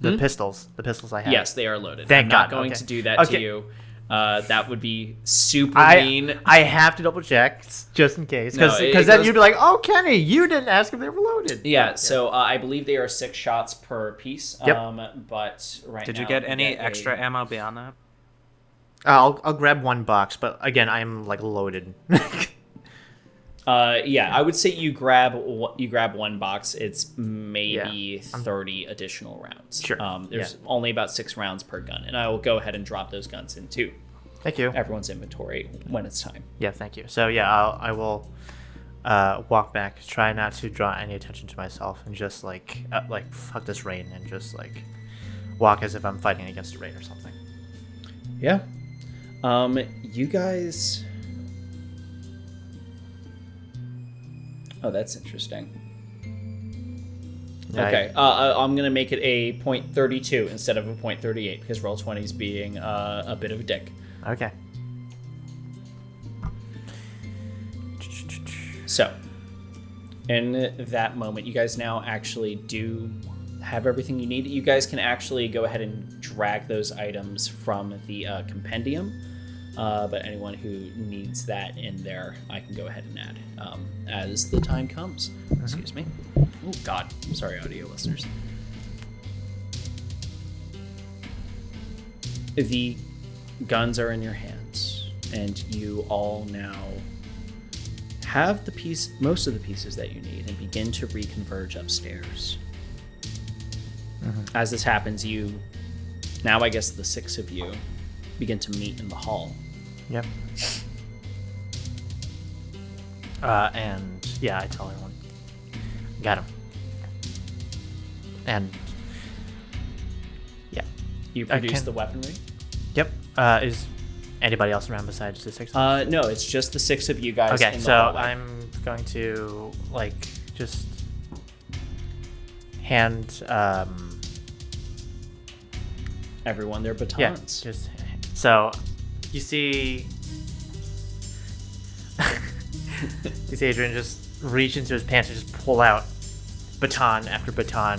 The pistols I have. Yes, they are loaded. Thank I'm not God, going okay. to do that to you. That would be super mean. I have to double check just in case, No, because it then goes- you'd be like, "Oh, Kenny, you didn't ask if they were loaded." Yeah, so I believe they are 6 shots per piece. Yep. But right Did now you get any a- extra ammo beyond that? I'll grab 1 box, but again, I'm like loaded. Yeah, I would say you grab 1 box. It's maybe 30 additional rounds. Sure. There's only about 6 rounds per gun, and I will go ahead and drop those guns into Thank you. everyone's inventory when it's time. Yeah, thank you. So yeah, I will walk back, try not to draw any attention to myself, and just like fuck this rain, and just like walk as if I'm fighting against the rain or something. Yeah. You guys. Oh, that's interesting. Yeah, Okay, I'm gonna make it a .32 instead of a .38 because Roll20's being a bit of a dick. Okay. So, in that moment, you guys now actually do have everything you need. You guys can actually go ahead and drag those items from the compendium. But anyone who needs that in there, I can go ahead and add as the time comes. Excuse me. Oh, God. Sorry, audio listeners. The guns are in your hands, and you all now have most of the pieces that you need and begin to reconverge upstairs. As this happens, now I guess the 6 of you begin to meet in the hall. Yep. And yeah, I tell everyone, got him. And yeah, You produce can- the weaponry? yep. Is anybody else around besides the 6? No, it's just the 6 of you guys Okay, in the so hallway. I'm going to like just hand Everyone their batons. yeah, just so you see you see Adrian just reach into his pants and just pull out baton after baton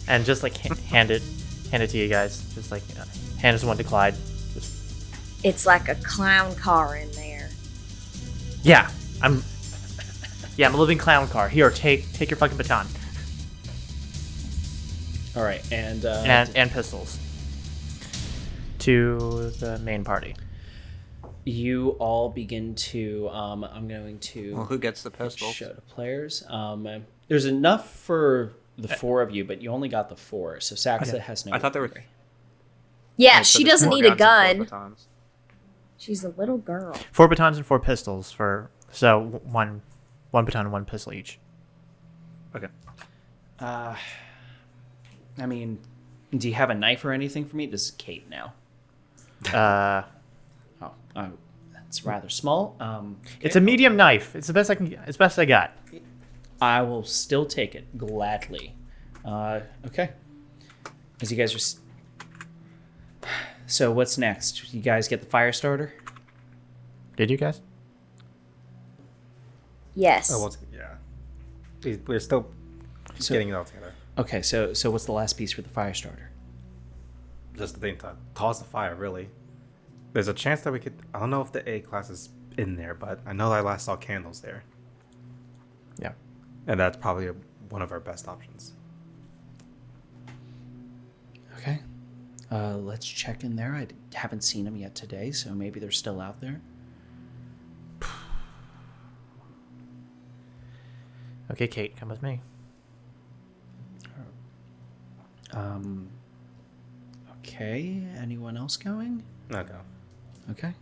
and just like hand it to you guys, just like hand this one to Clyde. Just It's like a clown car in there. yeah, I'm a living clown car. Here, take your fucking baton All right, and and pistols to the main party. you all begin to. I'm going to Well, who gets the pistol? show to players. There's enough for the 4 of you, but you only got the 4, so Saxa has no. I thought there were. weaponry. Yeah, So she there's doesn't four need a guns and four gun. batons. She's a little girl. 4 batons and 4 pistols so one baton and 1 pistol each. Okay. I mean, do you have a knife or anything for me? This is Kate now. Oh, that's rather small. It's a medium knife. It's the best I can. It's best I got. I will still take it gladly. Okay. As you guys are. So what's next? You guys get the fire starter? Did you guys? Yes. Oh, yeah. We're still getting it all together. Okay, so what's the last piece for the fire starter? Just the thing to toss the fire, really. There's a chance that we could. I don't know if the A class is in there, but I know I last saw candles there, Yeah. and that's probably one of our best options. Okay. Let's check in there. I haven't seen them yet today, so maybe they're still out there. Okay, Kate, come with me. Okay. Anyone else going? Okay. Okay.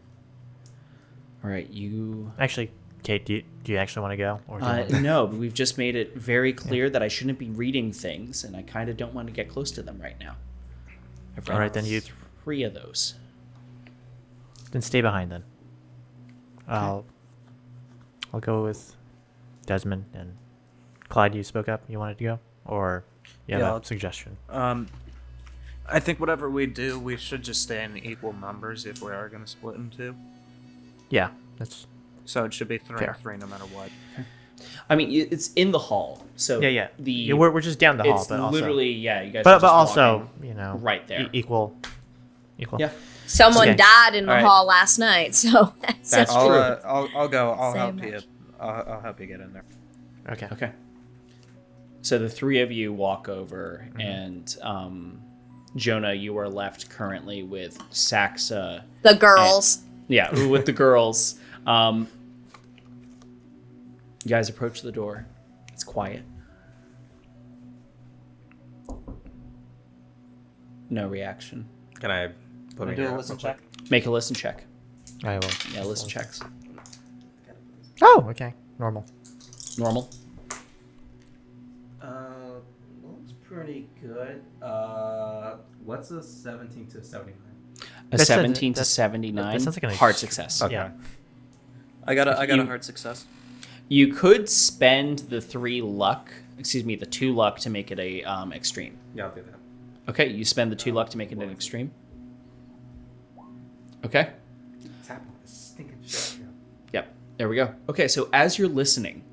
All right, you. Actually, Kate, do you actually want to go? Or do you want No, but we've just made it very clear that I shouldn't be reading things, and I kind of don't want to get close to them right now. I've All read right, then you 3 of those. then stay behind then. I'll go with Desmond and Clyde. You spoke up. You wanted to go, or you have Yeah, a I'll- suggestion? I think whatever we do, we should just stay in equal numbers if we are going to split in 2. Yeah, that's So it should be 3 Fair. and 3 no matter what. I mean, it's in the hall, so yeah. The We're just down the hall, it's but also, literally you guys. are but just also walking right there. equal. Yeah, Someone Okay. died in the All right. hall last night, so That's I'll, true. I'll go. I'll Same help much. you. I'll help you get in there. Okay. Okay. So the 3 of you walk over, and Jonah, you are left currently with Saxa. the girls. Yeah, with the girls. You guys approach the door. It's quiet. No reaction. Can I put me Do here a listen real quick? check. Make a listen check. I will. Yeah, listen checks. Oh, okay. Normal. Normal. Looks pretty good. What's a 17 to 79? A That's 17 to that 79. sounds like an hard ex- success. Okay. Yeah. I got a you- hard success. You could spend the 2 luck to make it a extreme. Yeah, I'll do that. Okay, you spend the 2 luck to make it an extreme. Okay. Tap on this stinking shit. Yeah. Yep. There we go. Okay, so as you're listening,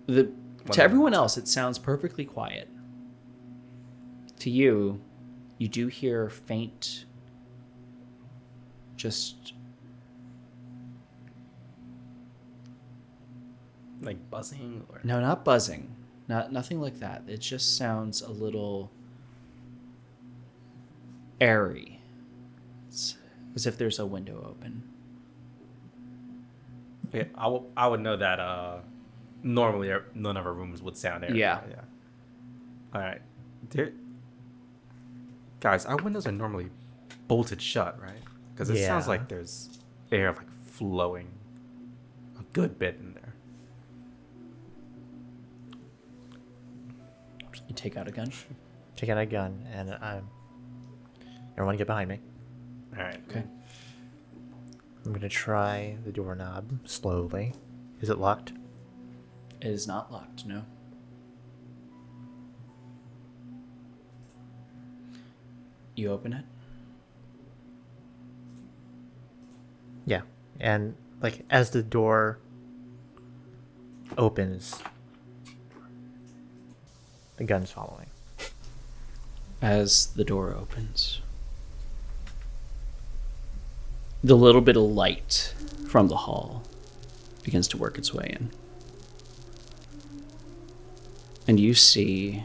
to One everyone else, it sounds perfectly quiet. To you, you do hear faint, just Like buzzing or no, not buzzing, nothing like that. It just sounds a little airy. It's as if there's a window open. yeah, I would know that normally none of our rooms would sound air. Yeah. All right. Guys, our windows are normally bolted shut, right? Because it sounds Yeah. like there's air like flowing a good bit in there. You take out a gun. Take out a gun, and everyone get behind me. All right. Okay. I'm gonna try the doorknob slowly. Is it locked? It is not locked. No. You open it. Yeah. And like as the door opens, the gun's following. As the door opens, the little bit of light from the hall begins to work its way in. And you see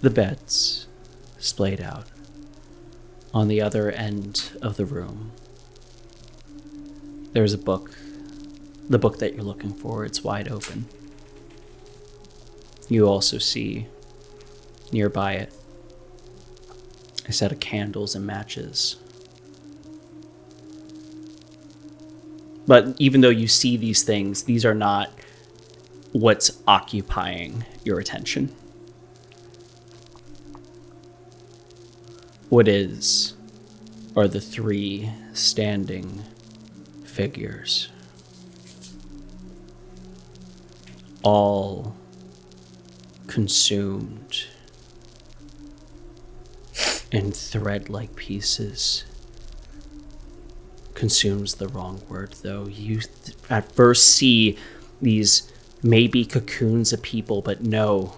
the beds splayed out on the other end of the room. There's a book. The book that you're looking for, it's wide open. You also see nearby it a set of candles and matches. But even though you see these things, these are not what's occupying your attention. What is are the three standing figures, all consumed in thread-like pieces. Consumes the wrong word, though. You at first see these maybe cocoons of people, but no,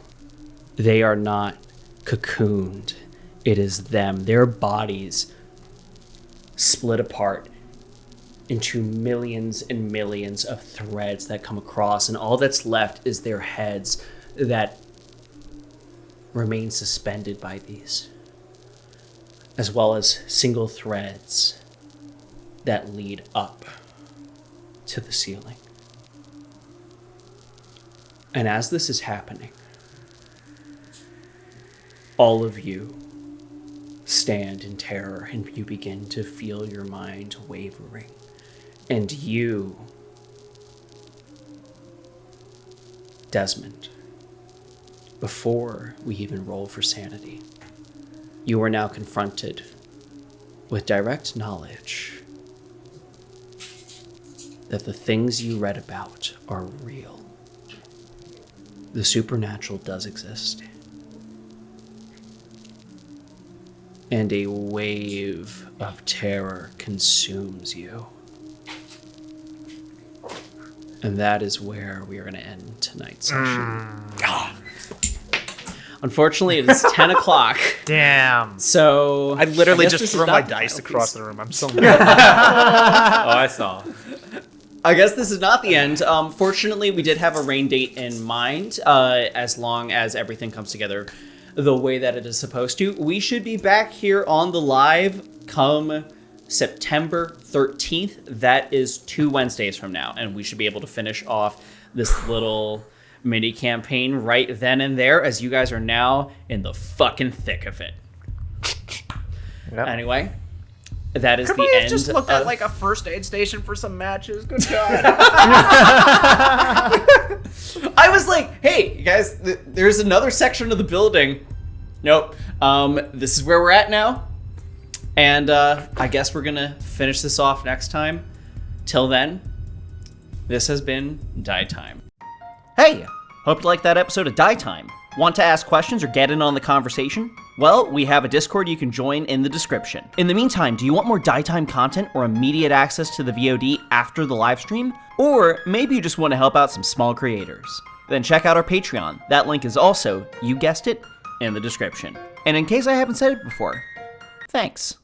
they are not cocooned. It is them. Their bodies split apart into millions and millions of threads that come across, and all that's left is their heads that remain suspended by these, as well as single threads that lead up to the ceiling. And as this is happening, all of you stand in terror, and you begin to feel your mind wavering. And you, Desmond, before we even roll for sanity, you are now confronted with direct knowledge that the things you read about are real. The supernatural does exist. And a wave of terror consumes you. And that is where we are going to end tonight's session. Unfortunately, it is 10 o'clock. Damn. So I literally guess just this is threw my not the dice final across piece. the room. I'm so mad. Oh, I saw. I guess this is not the end. Fortunately, we did have a rain date in mind, as long as everything comes together the way that it is supposed to. We should be back here on the live come September 13th. That is 2 Wednesdays from now, and we should be able to finish off this little mini campaign right then and there, as you guys are now in the fucking thick of it. Yep. Anyway, that is Could the we have end. just looked at of- like a first aid station for some matches? Good God. I was like, hey, you guys, there's another section of the building. Nope. This is where we're at now. And I guess we're going to finish this off next time. Till then, this has been Die Time. Hey, hope you liked that episode of Die Time. Want to ask questions or get in on the conversation? Well, we have a Discord you can join in the description. In the meantime, do you want more Die Time content or immediate access to the VOD after the live stream? Or maybe you just want to help out some small creators? Then check out our Patreon. That link is also, you guessed it, in the description. And in case I haven't said it before, thanks.